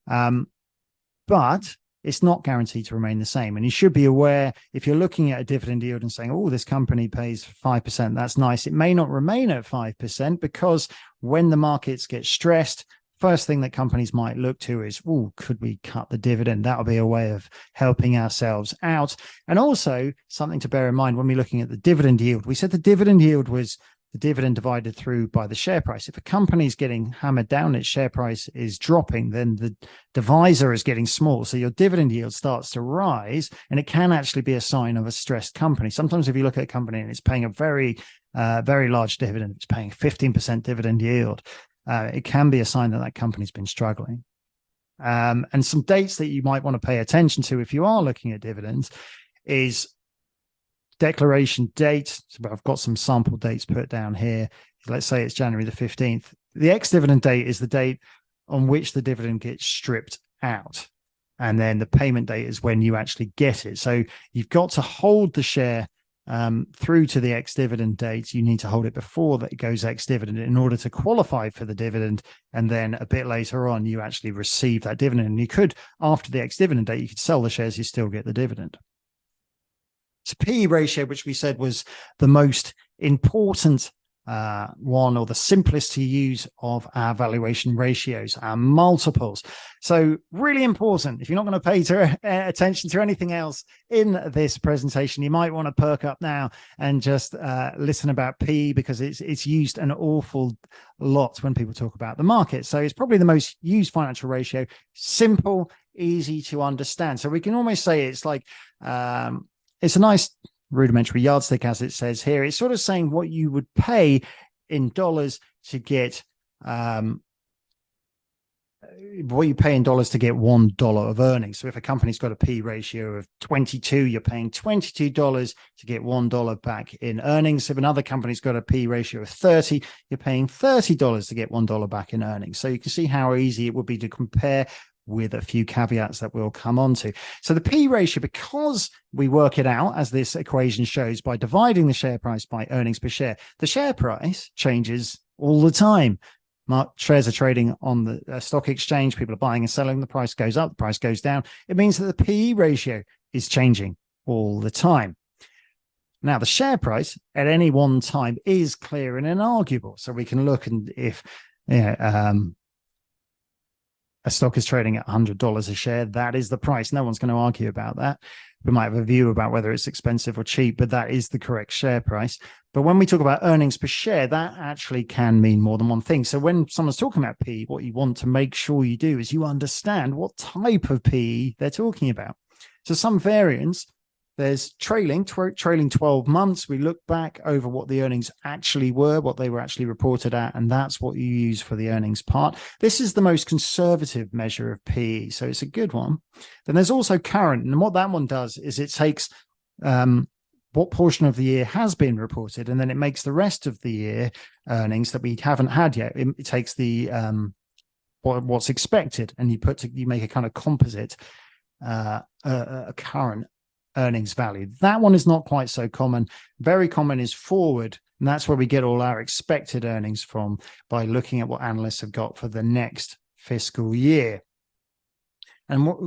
But it's not guaranteed to remain the same. And you should be aware, if you're looking at a dividend yield and saying, oh, this company pays 5%, that's nice. It may not remain at 5% because when the markets get stressed, first thing that companies might look to is, oh, could we cut the dividend? That'll be a way of helping ourselves out. And also something to bear in mind when we're looking at the dividend yield, we said the dividend yield was the dividend divided through by the share price. If a company is getting hammered down, its share price is dropping, then the divisor is getting small. So your dividend yield starts to rise, and it can actually be a sign of a stressed company. Sometimes if you look at a company and it's paying a very large dividend, it's paying 15% dividend yield, it can be a sign that that company's been struggling. And some dates that you might want to pay attention to if you are looking at dividends is declaration date. So I've got some sample dates put down here. Let's say it's January the 15th. The ex-dividend date is the date on which the dividend gets stripped out. And then the payment date is when you actually get it. So you've got to hold the share through to the ex-dividend date. You need to hold it before that it goes ex-dividend in order to qualify for the dividend. And then a bit later on, you actually receive that dividend. And you could, after the ex-dividend date, you could sell the shares, you still get the dividend. So PE ratio, which we said was the most important one, or the simplest to use of our valuation ratios, our multiples. So really important. If you're not going to pay attention to anything else in this presentation, you might want to perk up now and just listen about PE, because it's used an awful lot when people talk about the market. So it's probably the most used financial ratio, simple, easy to understand. So we can almost say it's like, it's a nice rudimentary yardstick, as it says here. It's sort of saying what you would pay in dollars to get what you pay in dollars to get $1 of earnings. So if a company's got a P ratio of 22, you're paying $22 to get $1 back in earnings. If another company's got a P ratio of 30, you're paying $30 to get $1 back in earnings. So you can see how easy it would be to compare, with a few caveats that we'll come on to. So the P ratio, because we work it out, as this equation shows, by dividing the share price by earnings per share, the share price changes all the time. Shares are trading on the stock exchange. People are buying and selling. The price goes up, the price goes down. It means that the P ratio is changing all the time. Now, the share price at any one time is clear and inarguable. So we can look, and if a stock is trading at $100 a share, that is the price. No one's going to argue about that. We might have a view about whether it's expensive or cheap, but that is the correct share price. But when we talk about earnings per share, that actually can mean more than one thing. So when someone's talking about PE, what you want to make sure you do is you understand what type of PE they're talking about. So some variants There's trailing 12 months. We look back over what the earnings actually were, what they were actually reported at, and that's what you use for the earnings part. This is the most conservative measure of PE, so it's a good one. Then there's also current, and what that one does is it takes what portion of the year has been reported, and then it makes the rest of the year earnings that we haven't had yet. It takes the what's expected, and you make a kind of composite a current earnings value. That one is not quite so common. Very common is forward, and that's where we get all our expected earnings from by looking at what analysts have got for the next fiscal year. And what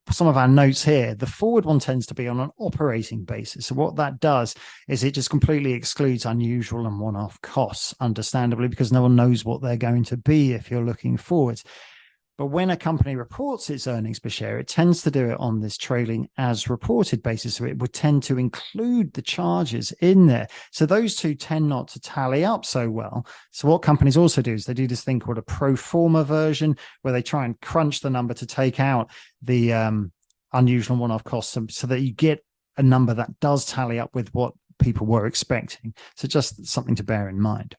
some of our notes here, the forward one tends to be on an operating basis. So what that does is it just completely excludes unusual and one-off costs, understandably, because no one knows what they're going to be if you're looking forward. But when a company reports its earnings per share, it tends to do it on this trailing as reported basis. So it would tend to include the charges in there. So those two tend not to tally up so well. So what companies also do is they do this thing called a pro forma version, where they try and crunch the number to take out the unusual and one-off costs so that you get a number that does tally up with what people were expecting. So just something to bear in mind.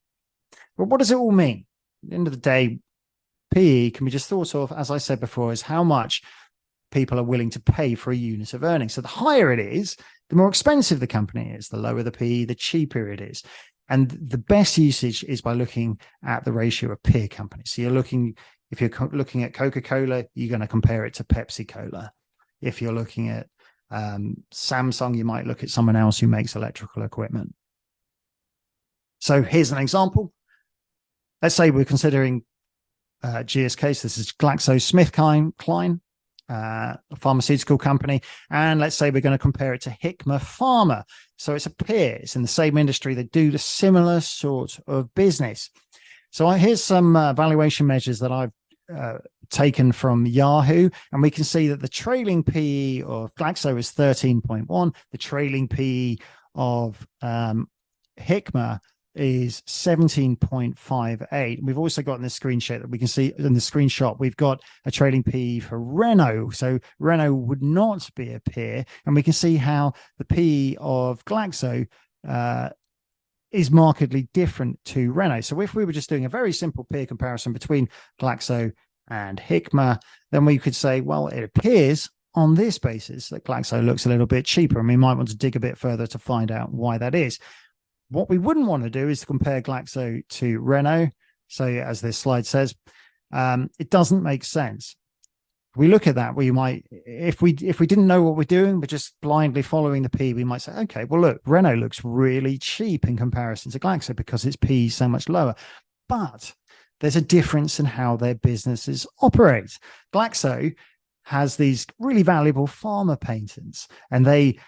But what does it all mean? At the end of the day, PE can be just thought of, as I said before, as how much people are willing to pay for a unit of earnings. So the higher it is, the more expensive the company is. The lower the PE, the cheaper it is. And the best usage is by looking at the ratio of peer companies. So if you're looking at Coca-Cola, you're going to compare it to Pepsi-Cola. If you're looking at Samsung, you might look at someone else who makes electrical equipment. So here's an example. Let's say we're considering GSK. So this is GlaxoSmithKline, a pharmaceutical company. And let's say we're going to compare it to Hikma Pharma. So it's a peer. It's in the same industry. They do the similar sort of business. So here's some valuation measures that I've taken from Yahoo. And we can see that the trailing PE of Glaxo is 13.1. The trailing PE of Hikma is 17.58. We've also got in this screenshot that we can see in the screenshot, we've got a trailing PE for Renault. So Renault would not be a peer. And we can see how the PE of Glaxo is markedly different to Renault. So if we were just doing a very simple peer comparison between Glaxo and Hikma, then we could say, well, it appears on this basis that Glaxo looks a little bit cheaper, and we might want to dig a bit further to find out why that is. What we wouldn't want to do is to compare Glaxo to Renault. So as this slide says, it doesn't make sense. We look at that, we might, if we didn't know what we're doing, but just blindly following the P, we might say, okay, well, look, Renault looks really cheap in comparison to Glaxo because its P is so much lower. But there's a difference in how their businesses operate. Glaxo has these really valuable pharma patents, and they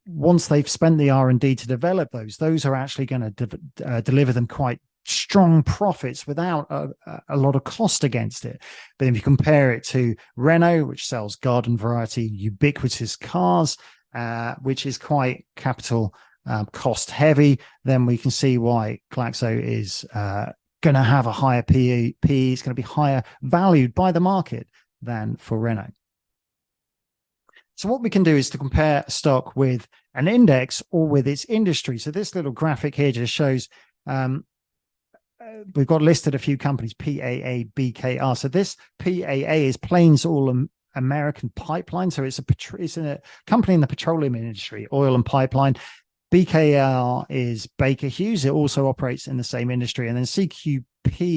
once they've spent the R&D to develop those are actually going to deliver them quite strong profits without a lot of cost against it. But if you compare it to Renault, which sells garden variety ubiquitous cars, which is quite capital cost heavy, then we can see why Glaxo is going to have a higher PE. It's going to be higher valued by the market than for Renault. So what we can do is to compare a stock with an index or with its industry. So this little graphic here just shows we've got listed a few companies, PAA, BKR. So this PAA is Plains All American Pipeline. So it's a company in the petroleum industry, oil and pipeline. BKR is Baker Hughes. It also operates in the same industry. And then CQP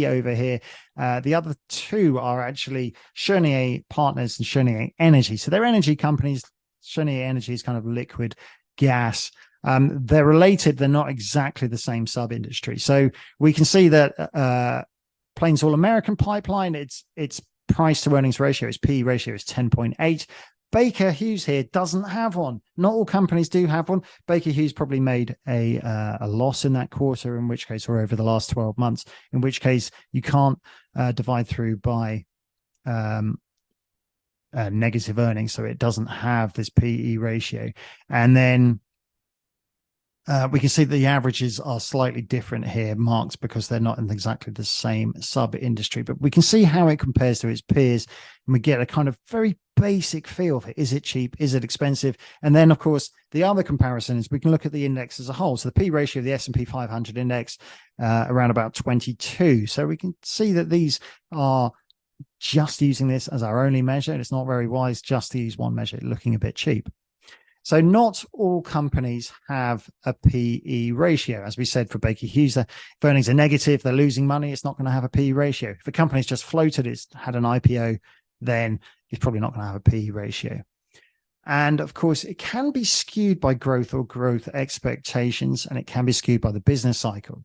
over here, the other two are actually Cheniere Partners and Cheniere Energy. So they're energy companies. Cheniere Energy is kind of liquid gas. They're related. They're not exactly the same sub-industry. So we can see that Plains All American Pipeline, its price to earnings ratio, its PE ratio is 10.8. Baker Hughes here doesn't have one. Not all companies do have one. Baker Hughes probably made a loss in that quarter, in which case, or over the last 12 months, in which case you can't divide through by negative earnings. So it doesn't have this PE ratio. And then we can see that the averages are slightly different here, marked because they're not in exactly the same sub-industry. But we can see how it compares to its peers, and we get a kind of very basic feel for, is it cheap? Is it expensive? And then, of course, the other comparison is we can look at the index as a whole. So the P ratio of the S&P 500 index around about 22. So we can see that these are just using this as our only measure. And it's not very wise just to use one measure, looking a bit cheap. So not all companies have a PE ratio. As we said for Baker Hughes, if earnings are negative, they're losing money, it's not going to have a PE ratio. If a company's just floated, it's had an IPO, then it's probably not going to have a PE ratio. And of course, it can be skewed by growth or growth expectations, and it can be skewed by the business cycle.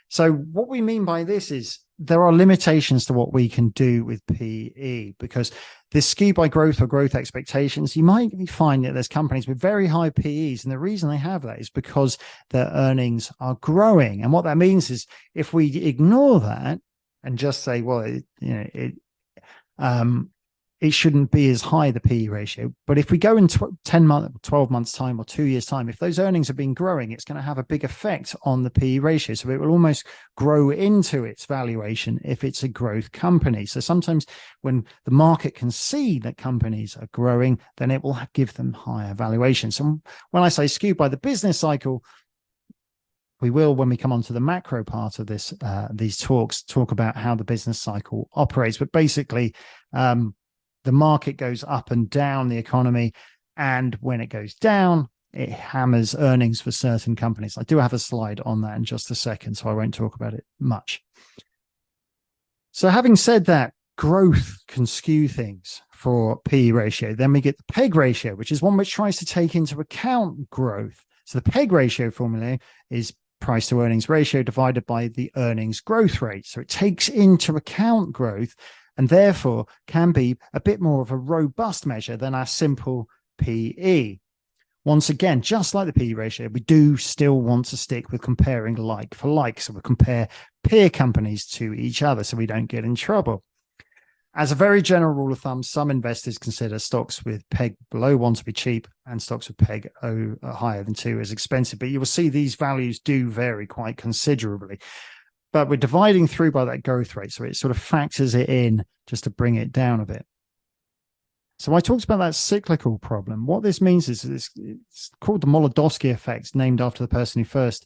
So what we mean by this is there are limitations to what we can do with PE, because this skew by growth or growth expectations, you might find that there's companies with very high PEs. And the reason they have that is because their earnings are growing. And what that means is if we ignore that and just say, well, it shouldn't be as high, the PE ratio. But if we go in 10 months, 12 months time or 2 years time, if those earnings have been growing, it's going to have a big effect on the PE ratio. So it will almost grow into its valuation if it's a growth company. So sometimes when the market can see that companies are growing, then it will give them higher valuations. And when I say skewed by the business cycle, we will, when we come on to the macro part of this, these talks, talk about how the business cycle operates. But basically, the market goes up and down, the economy, and when it goes down, it hammers earnings for certain companies. I do have a slide on that in just a second, so I won't talk about it much. So having said that, growth can skew things for PE ratio. Then we get the PEG ratio, which is one which tries to take into account growth. So the PEG ratio formula is price to earnings ratio divided by the earnings growth rate. So it takes into account growth, and therefore can be a bit more of a robust measure than our simple PE. Once again, just like the PE ratio, we do still want to stick with comparing like for like. So we compare peer companies to each other so we don't get in trouble. As a very general rule of thumb, some investors consider stocks with PEG below 1 to be cheap and stocks with PEG higher than 2 as expensive. But you will see these values do vary quite considerably. But we're dividing through by that growth rate, so it sort of factors it in just to bring it down a bit. So I talked about that cyclical problem. What this means is it's called the Molodowsky effect, named after the person who first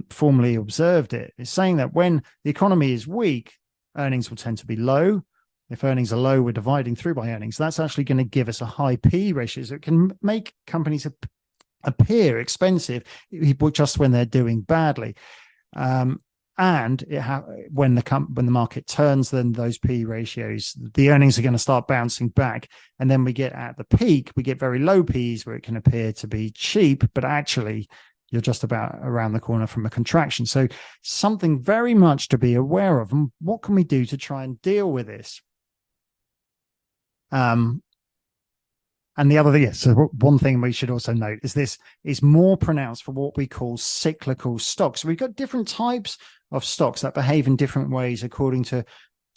formally observed it. It's saying that when the economy is weak, earnings will tend to be low. If earnings are low, we're dividing through by earnings. That's actually going to give us a high PE ratio. So it can make companies appear expensive just when they're doing badly. And when the market turns, then those PE ratios, the earnings are going to start bouncing back. And then we get at the peak, we get very low PEs where it can appear to be cheap, but actually you're just about around the corner from a contraction. So something very much to be aware of. And what can we do to try and deal with this? And the other thing, so one thing we should also note is this is more pronounced for what we call cyclical stocks. So we've got different types of stocks that behave in different ways according to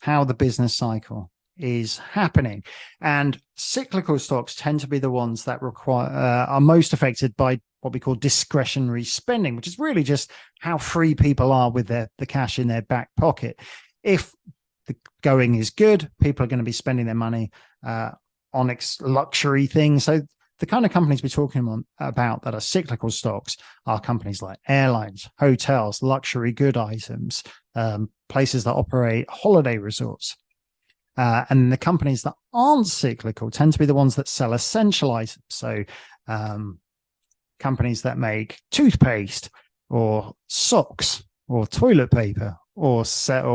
how the business cycle is happening. And cyclical stocks tend to be the ones that are most affected by what we call discretionary spending, which is really just how free people are with the cash in their back pocket. If the going is good, people are going to be spending their money on luxury things. So the kind of companies we're talking about that are cyclical stocks are companies like airlines, hotels, luxury good items, places that operate holiday resorts. And the companies that aren't cyclical tend to be the ones that sell essential items. So companies that make toothpaste or socks or toilet paper or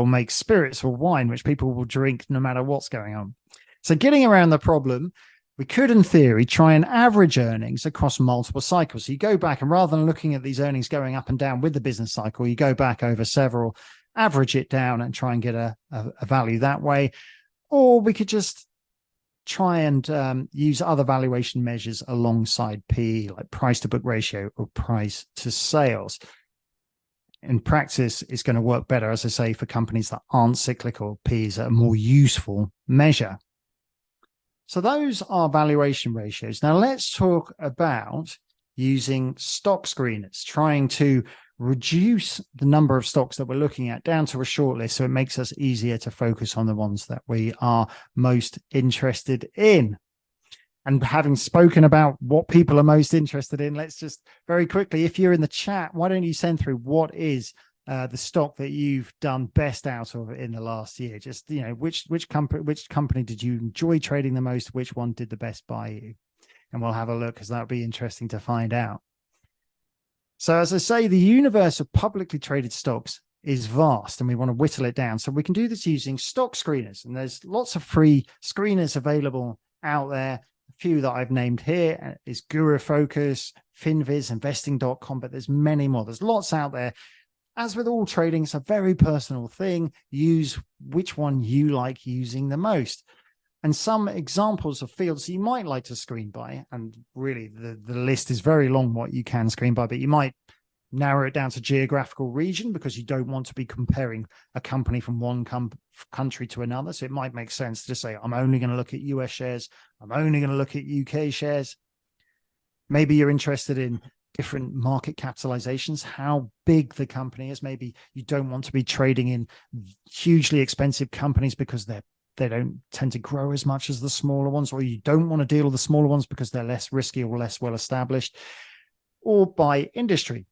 make spirits or wine, which people will drink no matter what's going on. So getting around the problem, we could, in theory, try and average earnings across multiple cycles. So you go back, and rather than looking at these earnings going up and down with the business cycle, you go back over several, average it down and try and get a value that way. Or we could just try and use other valuation measures alongside PE, like price to book ratio or price to sales. In practice, it's going to work better, as I say, for companies that aren't cyclical. PE is a more useful measure. So those are valuation ratios. Now let's talk about using stock screeners, trying to reduce the number of stocks that we're looking at down to a short list, so it makes us easier to focus on the ones that we are most interested in. And having spoken about what people are most interested in, let's just very quickly, if you're in the chat, why don't you send through what is the stock that you've done best out of in the last year? Just, which company did you enjoy trading the most? Which one did the best by you? And we'll have a look, because that'll be interesting to find out. So as I say, the universe of publicly traded stocks is vast, and we want to whittle it down. So we can do this using stock screeners, and there's lots of free screeners available out there. A few that I've named here is Guru Focus, Finviz, investing.com, but there's many more. There's lots out there. As with all trading, it's a very personal thing. Use which one you like using the most. And some examples of fields you might like to screen by, and really the list is very long what you can screen by, but you might narrow it down to geographical region, because you don't want to be comparing a company from one country to another. So it might make sense to just say, I'm only going to look at US shares. I'm only going to look at UK shares. Maybe you're interested in different market capitalizations, how big the company is. Maybe you don't want to be trading in hugely expensive companies because they don't tend to grow as much as the smaller ones, or you don't want to deal with the smaller ones because they're less risky or less well established. Or by industry,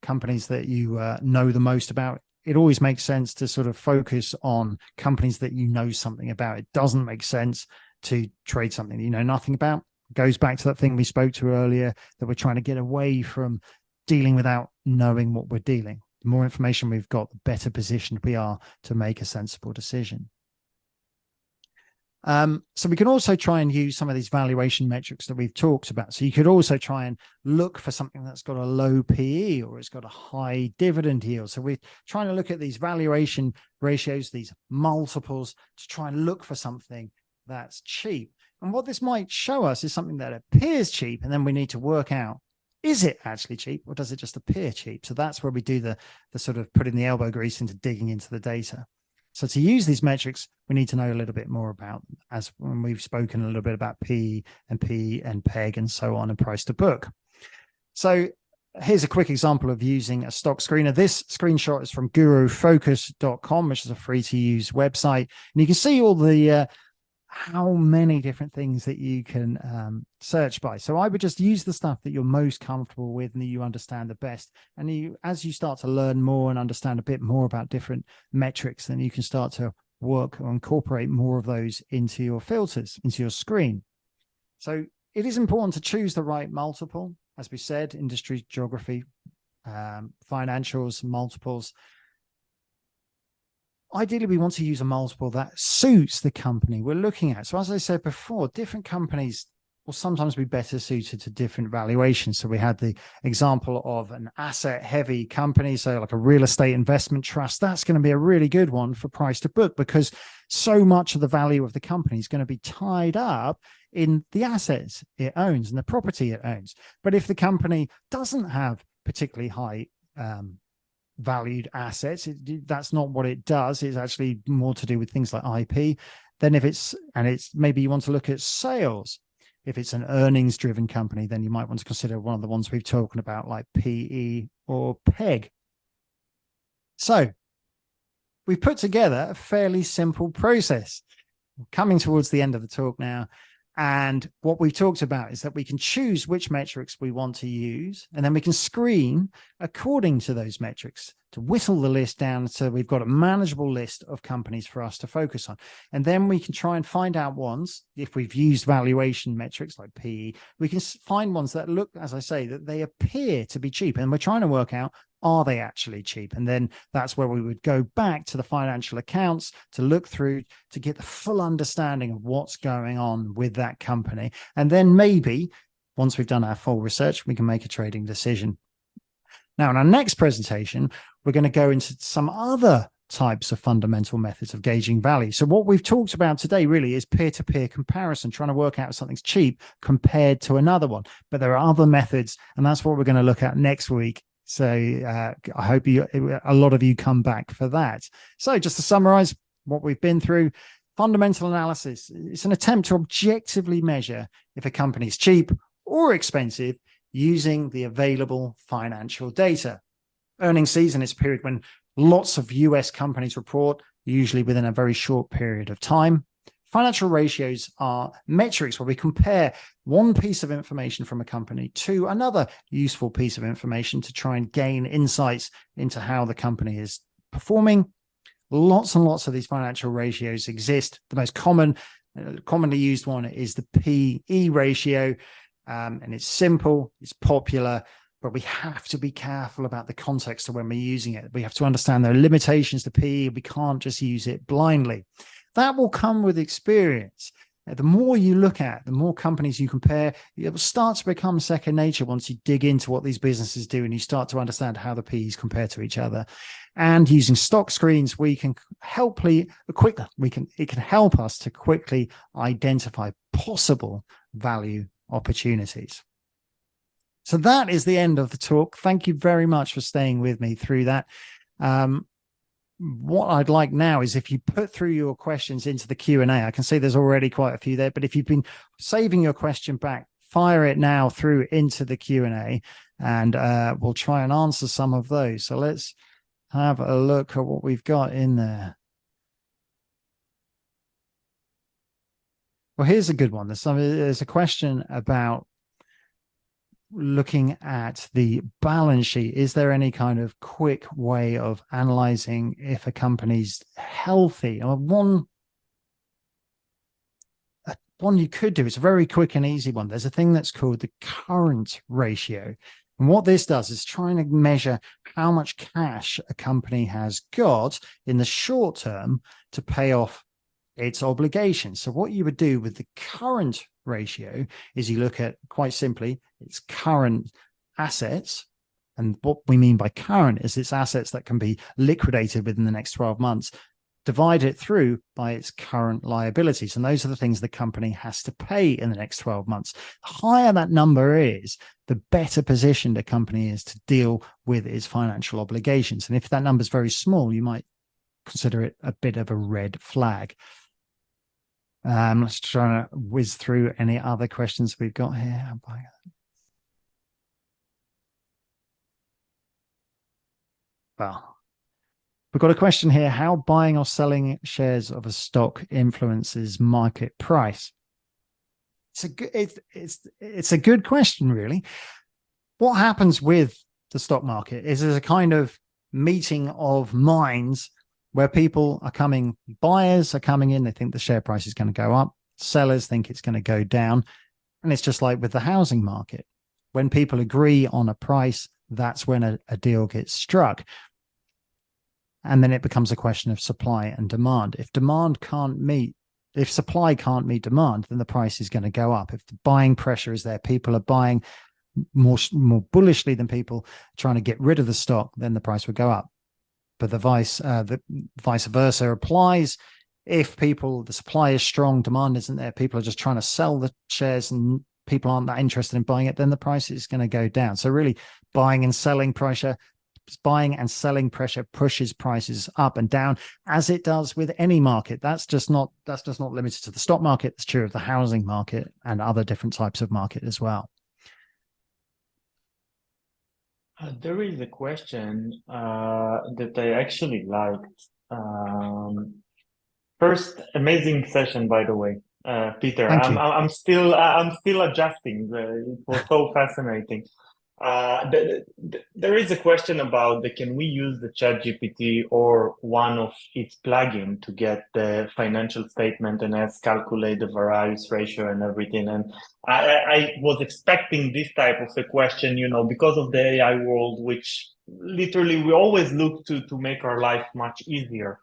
companies that you know the most about. It always makes sense to sort of focus on companies that you know something about. It doesn't make sense to trade something that you know nothing about. It goes back to that thing we spoke to earlier, that we're trying to get away from dealing without knowing what we're dealing. The more information we've got, the better positioned we are to make a sensible decision. So we can also try and use some of these valuation metrics that we've talked about. So you could also try and look for something that's got a low PE, or it's got a high dividend yield. So we're trying to look at these valuation ratios, these multiples, to try and look for something that's cheap. And what this might show us is something that appears cheap, and then we need to work out, is it actually cheap, or does it just appear cheap? So that's where we do the sort of putting the elbow grease into digging into the data. So to use these metrics, we need to know a little bit more about, as when we've spoken a little bit about P and PEG and so on, and price to book. So here's a quick example of using a stock screener. This screenshot is from gurufocus.com, which is a free to use website. And you can see all the how many different things that you can search by. So I would just use the stuff that you're most comfortable with and that you understand the best. And as you start to learn more and understand a bit more about different metrics, then you can start to work or incorporate more of those into your filters, into your screen. So it is important to choose the right multiple. As we said, industry, geography, financials, multiples. Ideally, we want to use a multiple that suits the company we're looking at. So as I said before, different companies will sometimes be better suited to different valuations. So we had the example of an asset-heavy company, so like a real estate investment trust. That's going to be a really good one for price to book, because so much of the value of the company is going to be tied up in the assets it owns and the property it owns. But if the company doesn't have particularly high valued assets, that's not what it does. It's actually more to do with things like IP. Then if it's maybe you want to look at sales. If it's an earnings driven company, then you might want to consider one of the ones we've talked about, like PE or PEG. So we've put together a fairly simple process. We're coming towards the end of the talk now. And what we've talked about is that we can choose which metrics we want to use, and then we can screen according to those metrics to whittle the list down so we've got a manageable list of companies for us to focus on. And then we can try and find out ones, if we've used valuation metrics like PE, we can find ones that look, as I say, that they appear to be cheap. And we're trying to work out, are they actually cheap? And then that's where we would go back to the financial accounts to look through to get the full understanding of what's going on with that company. And then maybe once we've done our full research, we can make a trading decision. Now, in our next presentation, we're going to go into some other types of fundamental methods of gauging value. So what we've talked about today really is peer-to-peer comparison, trying to work out if something's cheap compared to another one. But there are other methods, and that's what we're going to look at next week. So I hope a lot of you come back for that. So just to summarize what we've been through, fundamental analysis, it's an attempt to objectively measure if a company is cheap or expensive using the available financial data. Earnings season is a period when lots of US companies report, usually within a very short period of time. Financial ratios are metrics where we compare one piece of information from a company to another useful piece of information to try and gain insights into how the company is performing. Lots and lots of these financial ratios exist. The most commonly used one is the PE ratio, and it's simple, it's popular, but we have to be careful about the context of when we're using it. We have to understand there are limitations to PE. We can't just use it blindly. That will come with experience. The more you look at, the more companies you compare, it will start to become second nature once you dig into what these businesses do and you start to understand how the PEs compare to each other. And using stock screens, it can help us to quickly identify possible value opportunities. So that is the end of the talk. Thank you very much for staying with me through that. What I'd like now is if you put through your questions into the Q&A. I can see there's already quite a few there, but if you've been saving your question back, fire it now through into the Q&A, and we'll try and answer some of those. So let's have a look at what we've got in there. Well, here's a good one. There's a question about looking at the balance sheet. Is there any kind of quick way of analyzing if a company's healthy? One you could do, it's a very quick and easy one. There's a thing that's called the current ratio. And what this does is trying to measure how much cash a company has got in the short term to pay off its obligations. So what you would do with the current ratio is you look at, quite simply, its current assets. And what we mean by current is its assets that can be liquidated within the next 12 months, divide it through by its current liabilities. And those are the things the company has to pay in the next 12 months. The higher that number is, the better positioned a company is to deal with its financial obligations. And if that number is very small, you might consider it a bit of a red flag. Let's try to whiz through any other questions we've got here. Well, we've got a question here: how buying or selling shares of a stock influences market price? It's a good question, really. What happens with the stock market is there's a kind of meeting of minds where buyers are coming in, they think the share price is going to go up, sellers think it's going to go down. And it's just like with the housing market. When people agree on a price, that's when a deal gets struck. And then it becomes a question of supply and demand. If supply can't meet demand, then the price is going to go up. If the buying pressure is there, people are buying more bullishly than people trying to get rid of the stock, then the price would go up. But the vice versa applies. If the supply is strong, demand isn't there, people are just trying to sell the shares and people aren't that interested in buying it, then the price is going to go down. So really, buying and selling pressure pushes prices up and down, as it does with any market. That's just not limited to the stock market. It's true of the housing market and other different types of market as well. There is a question that I actually liked. First, amazing session, by the way, Peter. Thank you. I'm still adjusting. It was so fascinating. There is a question about can we use the ChatGPT or one of its plugin to get the financial statement and calculate the variance ratio and everything. And I was expecting this type of a question, because of the AI world, which literally we always look to make our life much easier.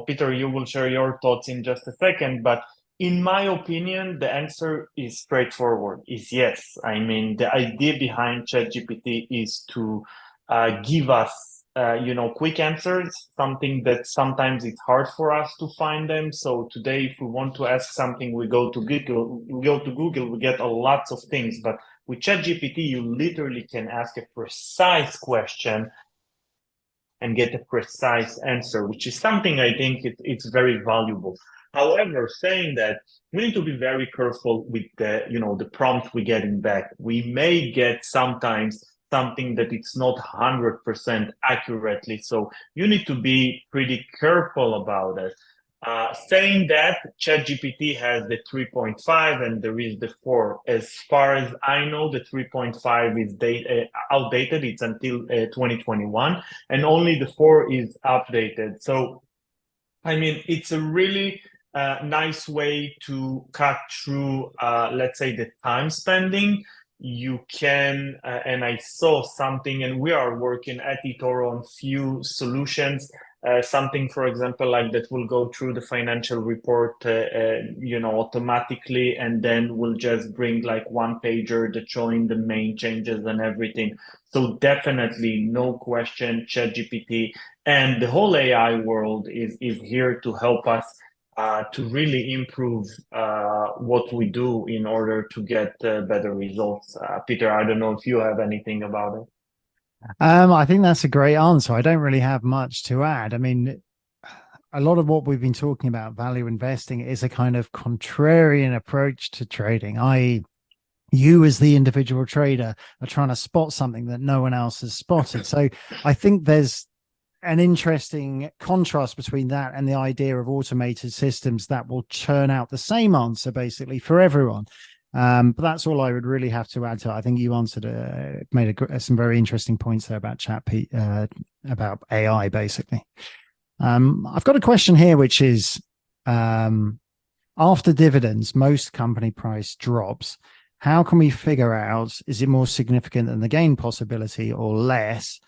Peter, you will share your thoughts in just a second, but in my opinion, the answer is straightforward, is yes. I mean, the idea behind ChatGPT is to give us, quick answers, something that sometimes it's hard for us to find them. So today, if we want to ask something, we go to Google, we get a lots of things. But with ChatGPT, you literally can ask a precise question and get a precise answer, which is something I think it's very valuable. However, saying that, we need to be very careful with the prompt we're getting back. We may get sometimes something that it's not 100% accurately. So you need to be pretty careful about it. Saying that, ChatGPT has the 3.5 and there is the 4. As far as I know, the 3.5 is outdated. It's until 2021, and only the 4 is updated. So, I mean, it's a really nice way to cut through, let's say, the time spending. You can, and I saw something, and we are working at eToro on few solutions. Something, for example, like that will go through the financial report, automatically, and then will just bring like one pager that showing the main changes and everything. So definitely, no question, ChatGPT and the whole AI world is here to help us to really improve what we do in order to get better results. Peter, I don't know if you have anything about it. I think that's a great answer. I don't really have much to add. I mean, a lot of what we've been talking about, value investing, is a kind of contrarian approach to trading, i.e., you as the individual trader are trying to spot something that no one else has spotted. So I think there's an interesting contrast between that and the idea of automated systems that will churn out the same answer basically for everyone. But that's all I would really have to add to it. I think you answered, made some very interesting points there about about AI, basically. I've got a question here, which is, after dividends, most company price drops. How can we figure out, is it more significant than the gain possibility or less?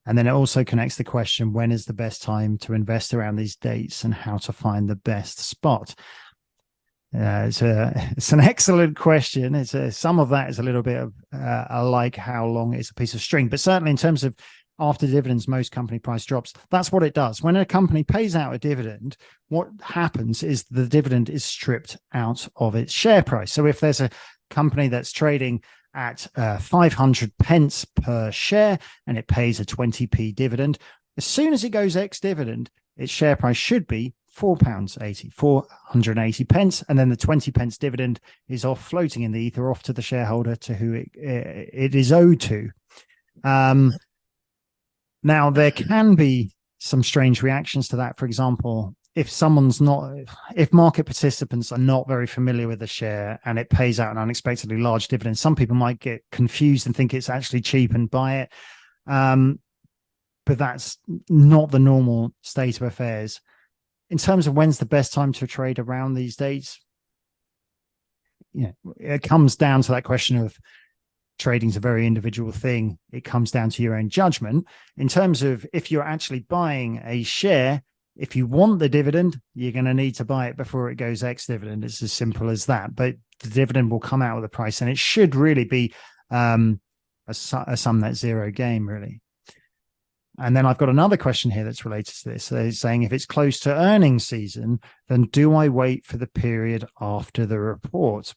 And then it also connects the question, when is the best time to invest around these dates and how to find the best spot? It's an excellent question. Some of that is a little bit of like how long is a piece of string, but certainly in terms of after dividends, most company price drops. That's what it does. When a company pays out a dividend, what happens is the dividend is stripped out of its share price. So if there's a company that's trading at 500 pence per share and it pays a 20p dividend, as soon as it goes ex-dividend, its share price should be £4.80, 480 pence, and then the 20 pence dividend is off, floating in the ether, off to the shareholder to who it is owed to. Now, there can be some strange reactions to that. For example, if market participants are not very familiar with the share and it pays out an unexpectedly large dividend, some people might get confused and think it's actually cheap and buy it. But that's not the normal state of affairs. In terms of when's the best time to trade around these dates, it comes down to that question of trading is a very individual thing. It comes down to your own judgment. In terms of if you're actually buying a share, if you want the dividend, you're going to need to buy it before it goes ex-dividend. It's as simple as that. But the dividend will come out of the price, and it should really be a sum net zero game, really. And then I've got another question here that's related to this. They're saying, if it's close to earnings season, then do I wait for the period after the report?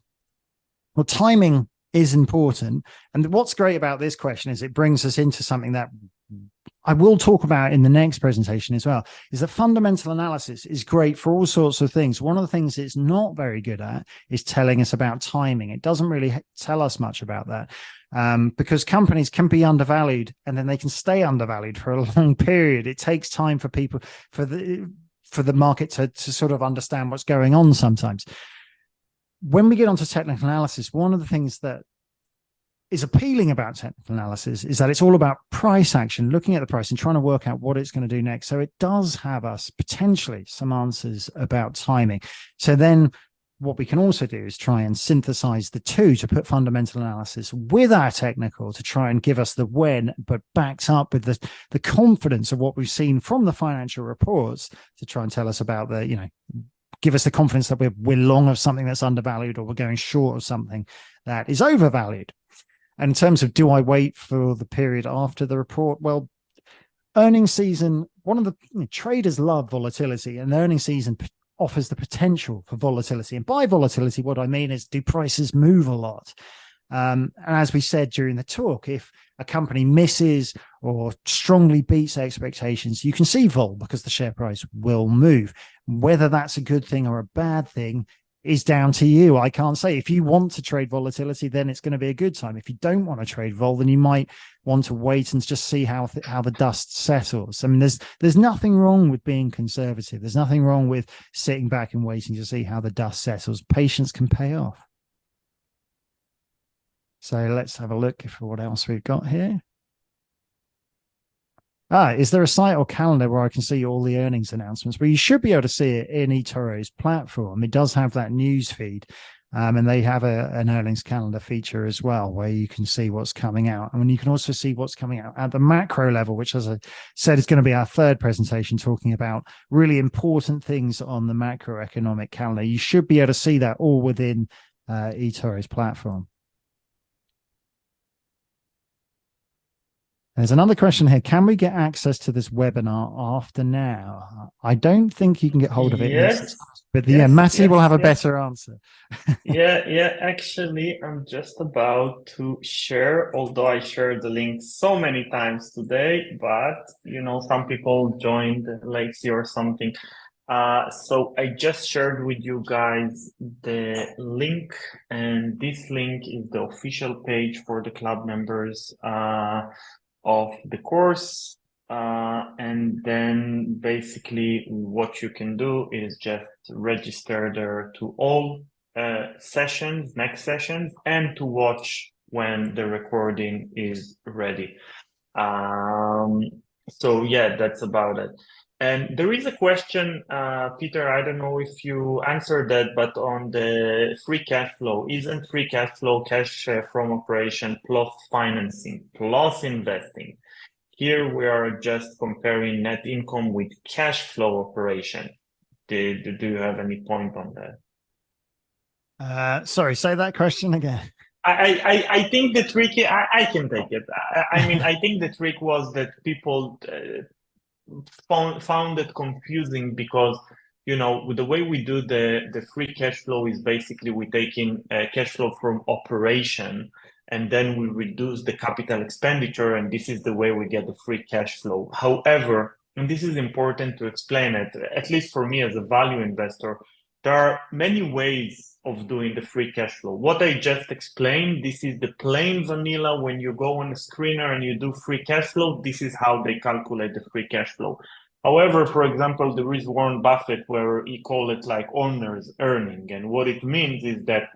Well, timing is important. And what's great about this question is it brings us into something that I will talk about in the next presentation as well, is that fundamental analysis is great for all sorts of things. One of the things it's not very good at is telling us about timing. It doesn't really tell us much about that, because companies can be undervalued and then they can stay undervalued for a long period. It takes time for people, for the market to sort of understand what's going on sometimes. When we get onto technical analysis, one of the things that is appealing about technical analysis is that it's all about price action, looking at the price and trying to work out what it's going to do next. So it does have us potentially some answers about timing. So then what we can also do is try and synthesize the two to put fundamental analysis with our technical to try and give us the when, but backed up with the confidence of what we've seen from the financial reports to try and tell us about give us the confidence that we're long of something that's undervalued or we're going short of something that is overvalued. And in terms of, do I wait for the period after the report? Well, earnings season, traders love volatility, and the earnings season offers the potential for volatility. And by volatility, what I mean is, do prices move a lot? And as we said during the talk, if a company misses or strongly beats expectations, you can see vol because the share price will move. Whether that's a good thing or a bad thing is down to you. I can't say. If you want to trade volatility, then it's going to be a good time. If you don't want to trade vol, then you might want to wait and just see how the dust settles. I mean, there's nothing wrong with being conservative. There's nothing wrong with sitting back and waiting to see how the dust settles. Patience can pay off. So let's have a look for what else we've got here. Is there a site or calendar where I can see all the earnings announcements? Well, you should be able to see it in eToro's platform. It does have that news feed, and they have an earnings calendar feature as well, where you can see what's coming out. And you can also see what's coming out at the macro level, which, as I said, is going to be our third presentation, talking about really important things on the macroeconomic calendar. You should be able to see that all within eToro's platform. There's another question here. Can we get access to this webinar after now? I don't think you can get hold of it. Yes. But yeah, Matty will have a better answer. Yeah. Actually, I'm just about to share, although I shared the link so many times today, but some people joined lately or something. So I just shared with you guys the link, and this link is the official page for the club members of the course. And then basically what you can do is just register there to all sessions, next sessions, and to watch when the recording is ready. So yeah, that's about it. And there is a question, Peter, I don't know if you answered that, but on the free cash flow, isn't free cash flow cash from operation plus financing plus investing? Here we are just comparing net income with cash flow operation. Do you have any point on that? Sorry, say that question again. I think the trick, I can take it. I mean, I think the trick was that people found it confusing because the way we do the free cash flow is basically we take in cash flow from operation, and then we reduce the capital expenditure, and this is the way we get the free cash flow. However, and this is important to explain it, at least for me as a value investor, there are many ways of doing the free cash flow. What I just explained, this is the plain vanilla. When you go on a screener and you do free cash flow, this is how they calculate the free cash flow. However, for example, there is Warren Buffett where he call it like owner's earning. And what it means is that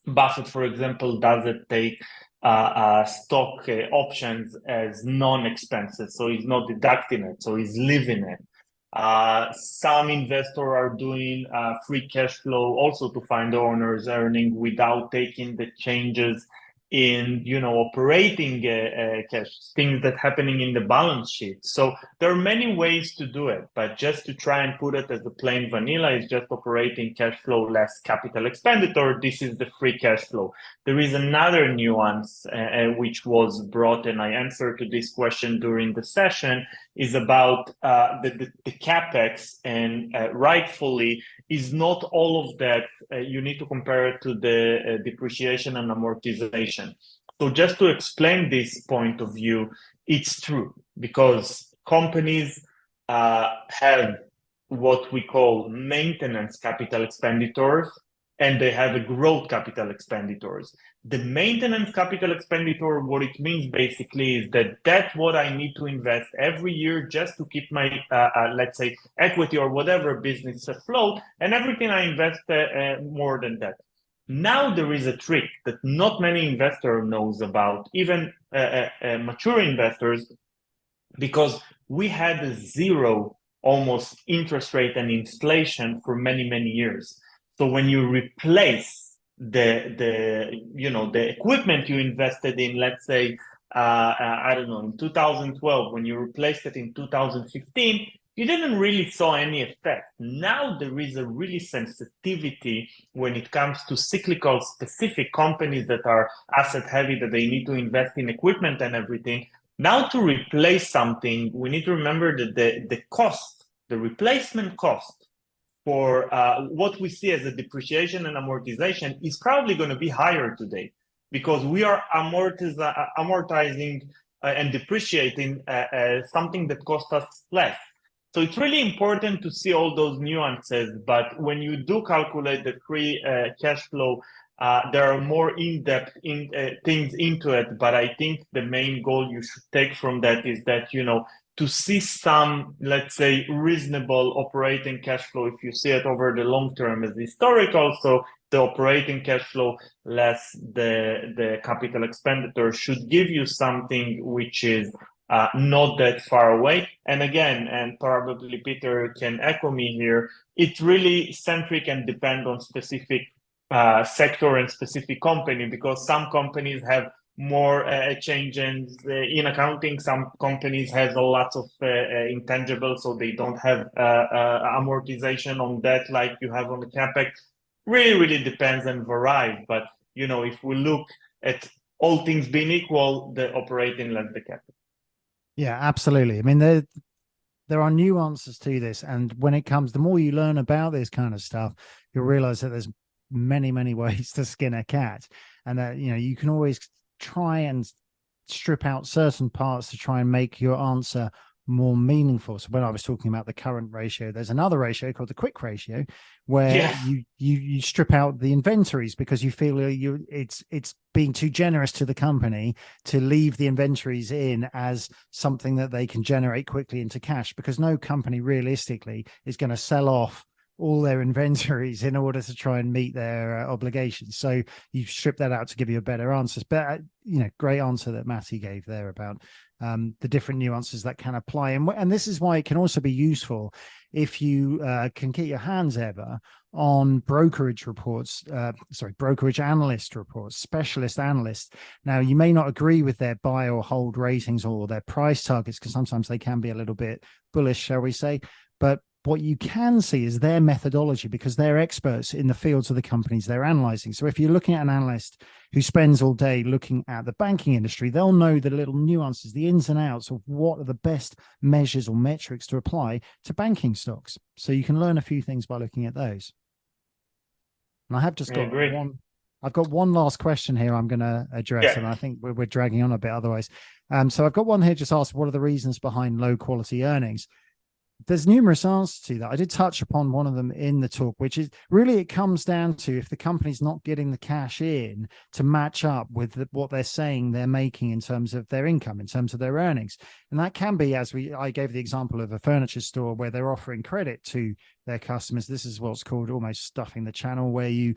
Buffett, for example, doesn't take stock options as non-expenses. So he's not deducting it. So he's living it. Some investors are doing free cash flow also to find the owner's earning without taking the changes in operating cash, things that happening in the balance sheet. So there are many ways to do it, but just to try and put it as a plain vanilla is just operating cash flow less capital expenditure. This is the free cash flow. There is another nuance which was brought, and I answered to this question during the session, is about the capex, and rightfully is not all of that. You need to compare it to the depreciation and amortization. So just to explain this point of view, it's true because companies have what we call maintenance capital expenditures, and they have a growth capital expenditures. The maintenance capital expenditure, what it means basically is that that's what I need to invest every year just to keep my, let's say, equity or whatever business afloat, and everything I invest more than that. Now there is a trick that not many investors knows about, even mature investors, because we had a zero almost interest rate and inflation for many, many years. So when you replace the equipment you invested in, let's say, I don't know, in 2012, when you replaced it in 2015, you didn't really saw any effect. Now there is a really sensitivity when it comes to cyclical specific companies that are asset heavy, that they need to invest in equipment and everything. Now to replace something, we need to remember that the cost, the replacement cost for what we see as a depreciation and amortization is probably going to be higher today. because we are amortizing and depreciating something that costs us less. So it's really important to see all those nuances. But when you do calculate the free cash flow, there are more in-depth things into it. But I think the main goal you should take from that is that, to see some, let's say, reasonable operating cash flow, if you see it over the long term as historical, so the operating cash flow less the capital expenditure should give you something which is not that far away. And again, and probably Peter can echo me here, it's really centric and depend on specific sector and specific company, because some companies have more changes in accounting. Some companies have a lot of intangibles, so they don't have amortization on that like you have on the capex. Really depends and varies. But if we look at all things being equal, the operating less the capex. Yeah, absolutely. I mean, there are nuances to this, and when it comes, the more you learn about this kind of stuff, you'll realize that there's many ways to skin a cat, and that you can always try and strip out certain parts to try and make your answer more meaningful. So when I was talking about the current ratio, there's another ratio called the quick ratio, where you strip out the inventories because you feel it's being too generous to the company to leave the inventories in as something that they can generate quickly into cash, because no company realistically is going to sell off all their inventories in order to try and meet their obligations. So you strip that out to give you a better answer. But great answer that Matty gave there about the different nuances that can apply. And this is why it can also be useful if you can get your hands ever on brokerage reports, brokerage analyst reports, specialist analysts. Now, you may not agree with their buy or hold ratings or their price targets, because sometimes they can be a little bit bullish, shall we say. But what you can see is their methodology, because they're experts in the fields of the companies they're analyzing. So if you're looking at an analyst who spends all day looking at the banking industry, they'll know the little nuances, the ins and outs of what are the best measures or metrics to apply to banking stocks. So you can learn a few things by looking at those. And I have just got one. I've got one last question here I'm going to address, and I think we're dragging on a bit otherwise. So I've got one here just asked, what are the reasons behind low quality earnings? There's numerous answers to that. I did touch upon one of them in the talk, which is really, it comes down to if the company's not getting the cash in to match up with what they're saying they're making in terms of their income, in terms of their earnings. And that can be, I gave the example of a furniture store where they're offering credit to their customers. This is what's called almost stuffing the channel, where you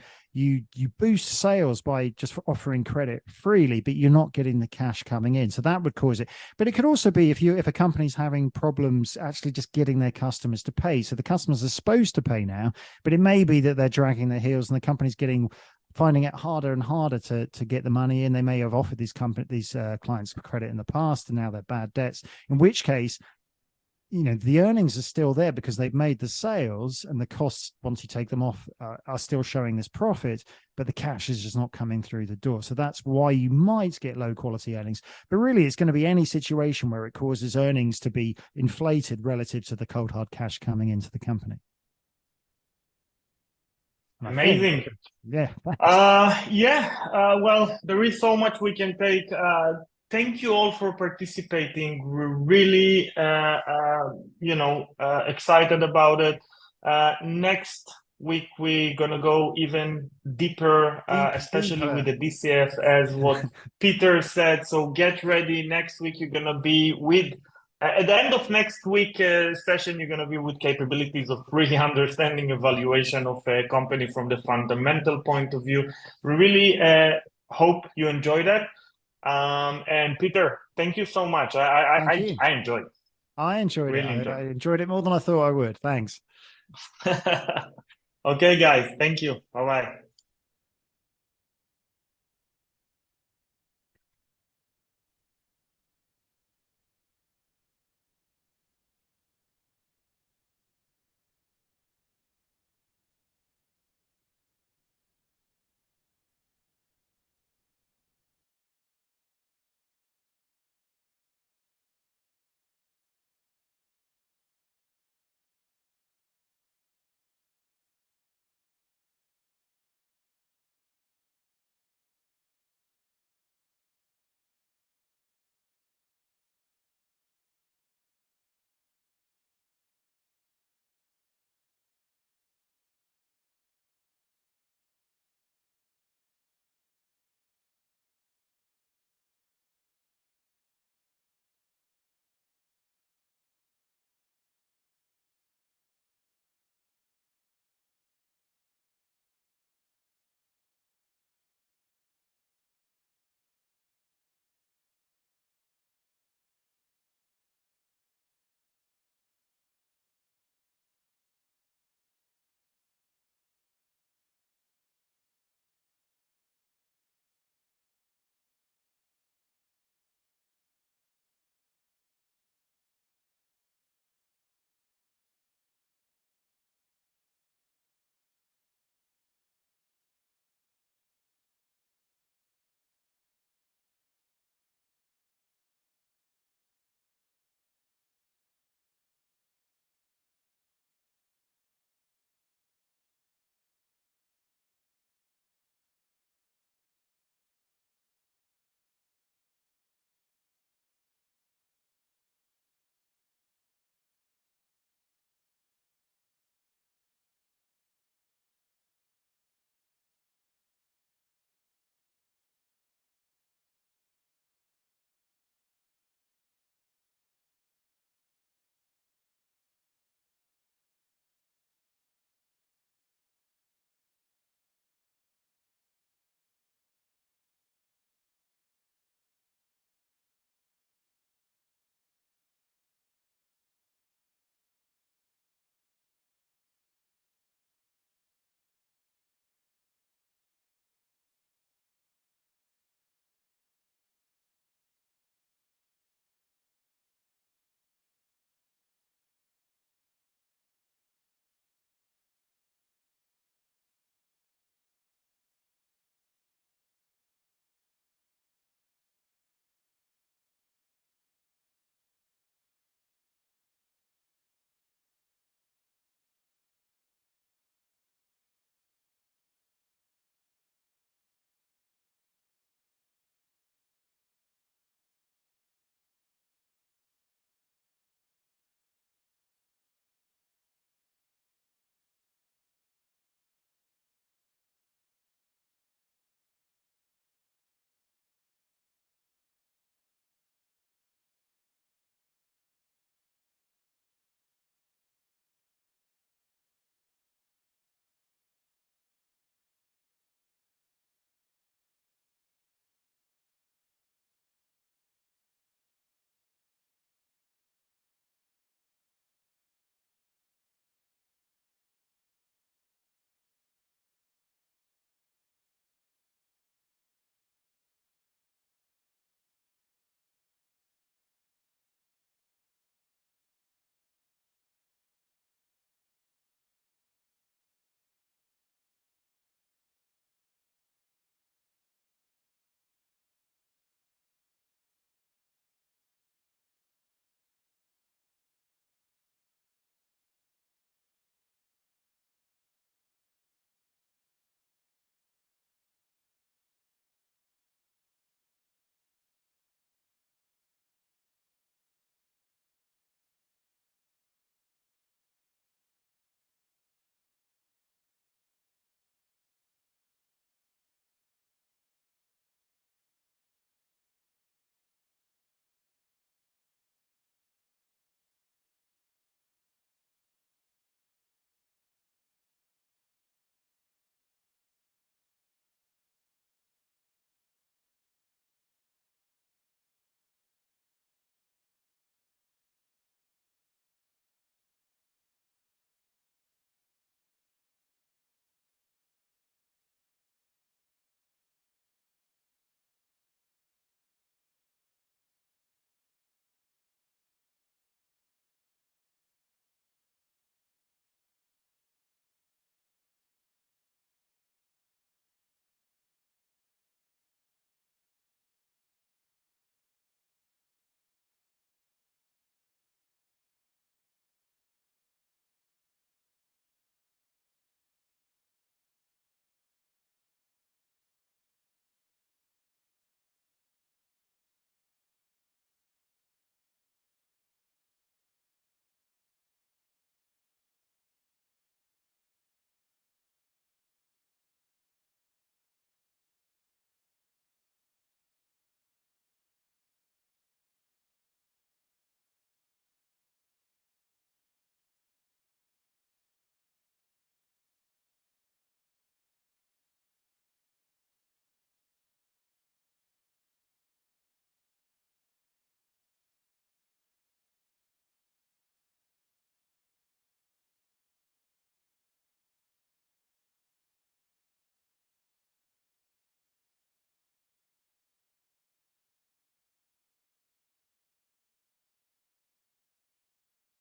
boost sales by just offering credit freely, but you're not getting the cash coming in. So that would cause it. But it could also be if a company's having problems actually just getting their customers to pay. So the customers are supposed to pay now, but it may be that they're dragging their heels and the company's finding it harder and harder to get the money in. They may have offered these clients credit in the past, and now they're bad debts, in which case the earnings are still there because they've made the sales, and the costs, once you take them off, are still showing this profit, but the cash is just not coming through the door. So that's why you might get low quality earnings. But really, it's going to be any situation where it causes earnings to be inflated relative to the cold hard cash coming into the company. Amazing. Yeah. Well, there is so much we can take. Thank you all for participating. We're really, excited about it. Next week, we're going to go even deeper, especially with the DCF, as what Peter said. So get ready. Next week, you're going to be with, at the end of next week session, you're going to be with capabilities of really understanding evaluation of a company from the fundamental point of view. We really hope you enjoy that. And Peter, thank you so much. I enjoyed it. I enjoyed it. I enjoyed it more than I thought I would. Thanks. Okay, guys. Thank you. Bye-bye.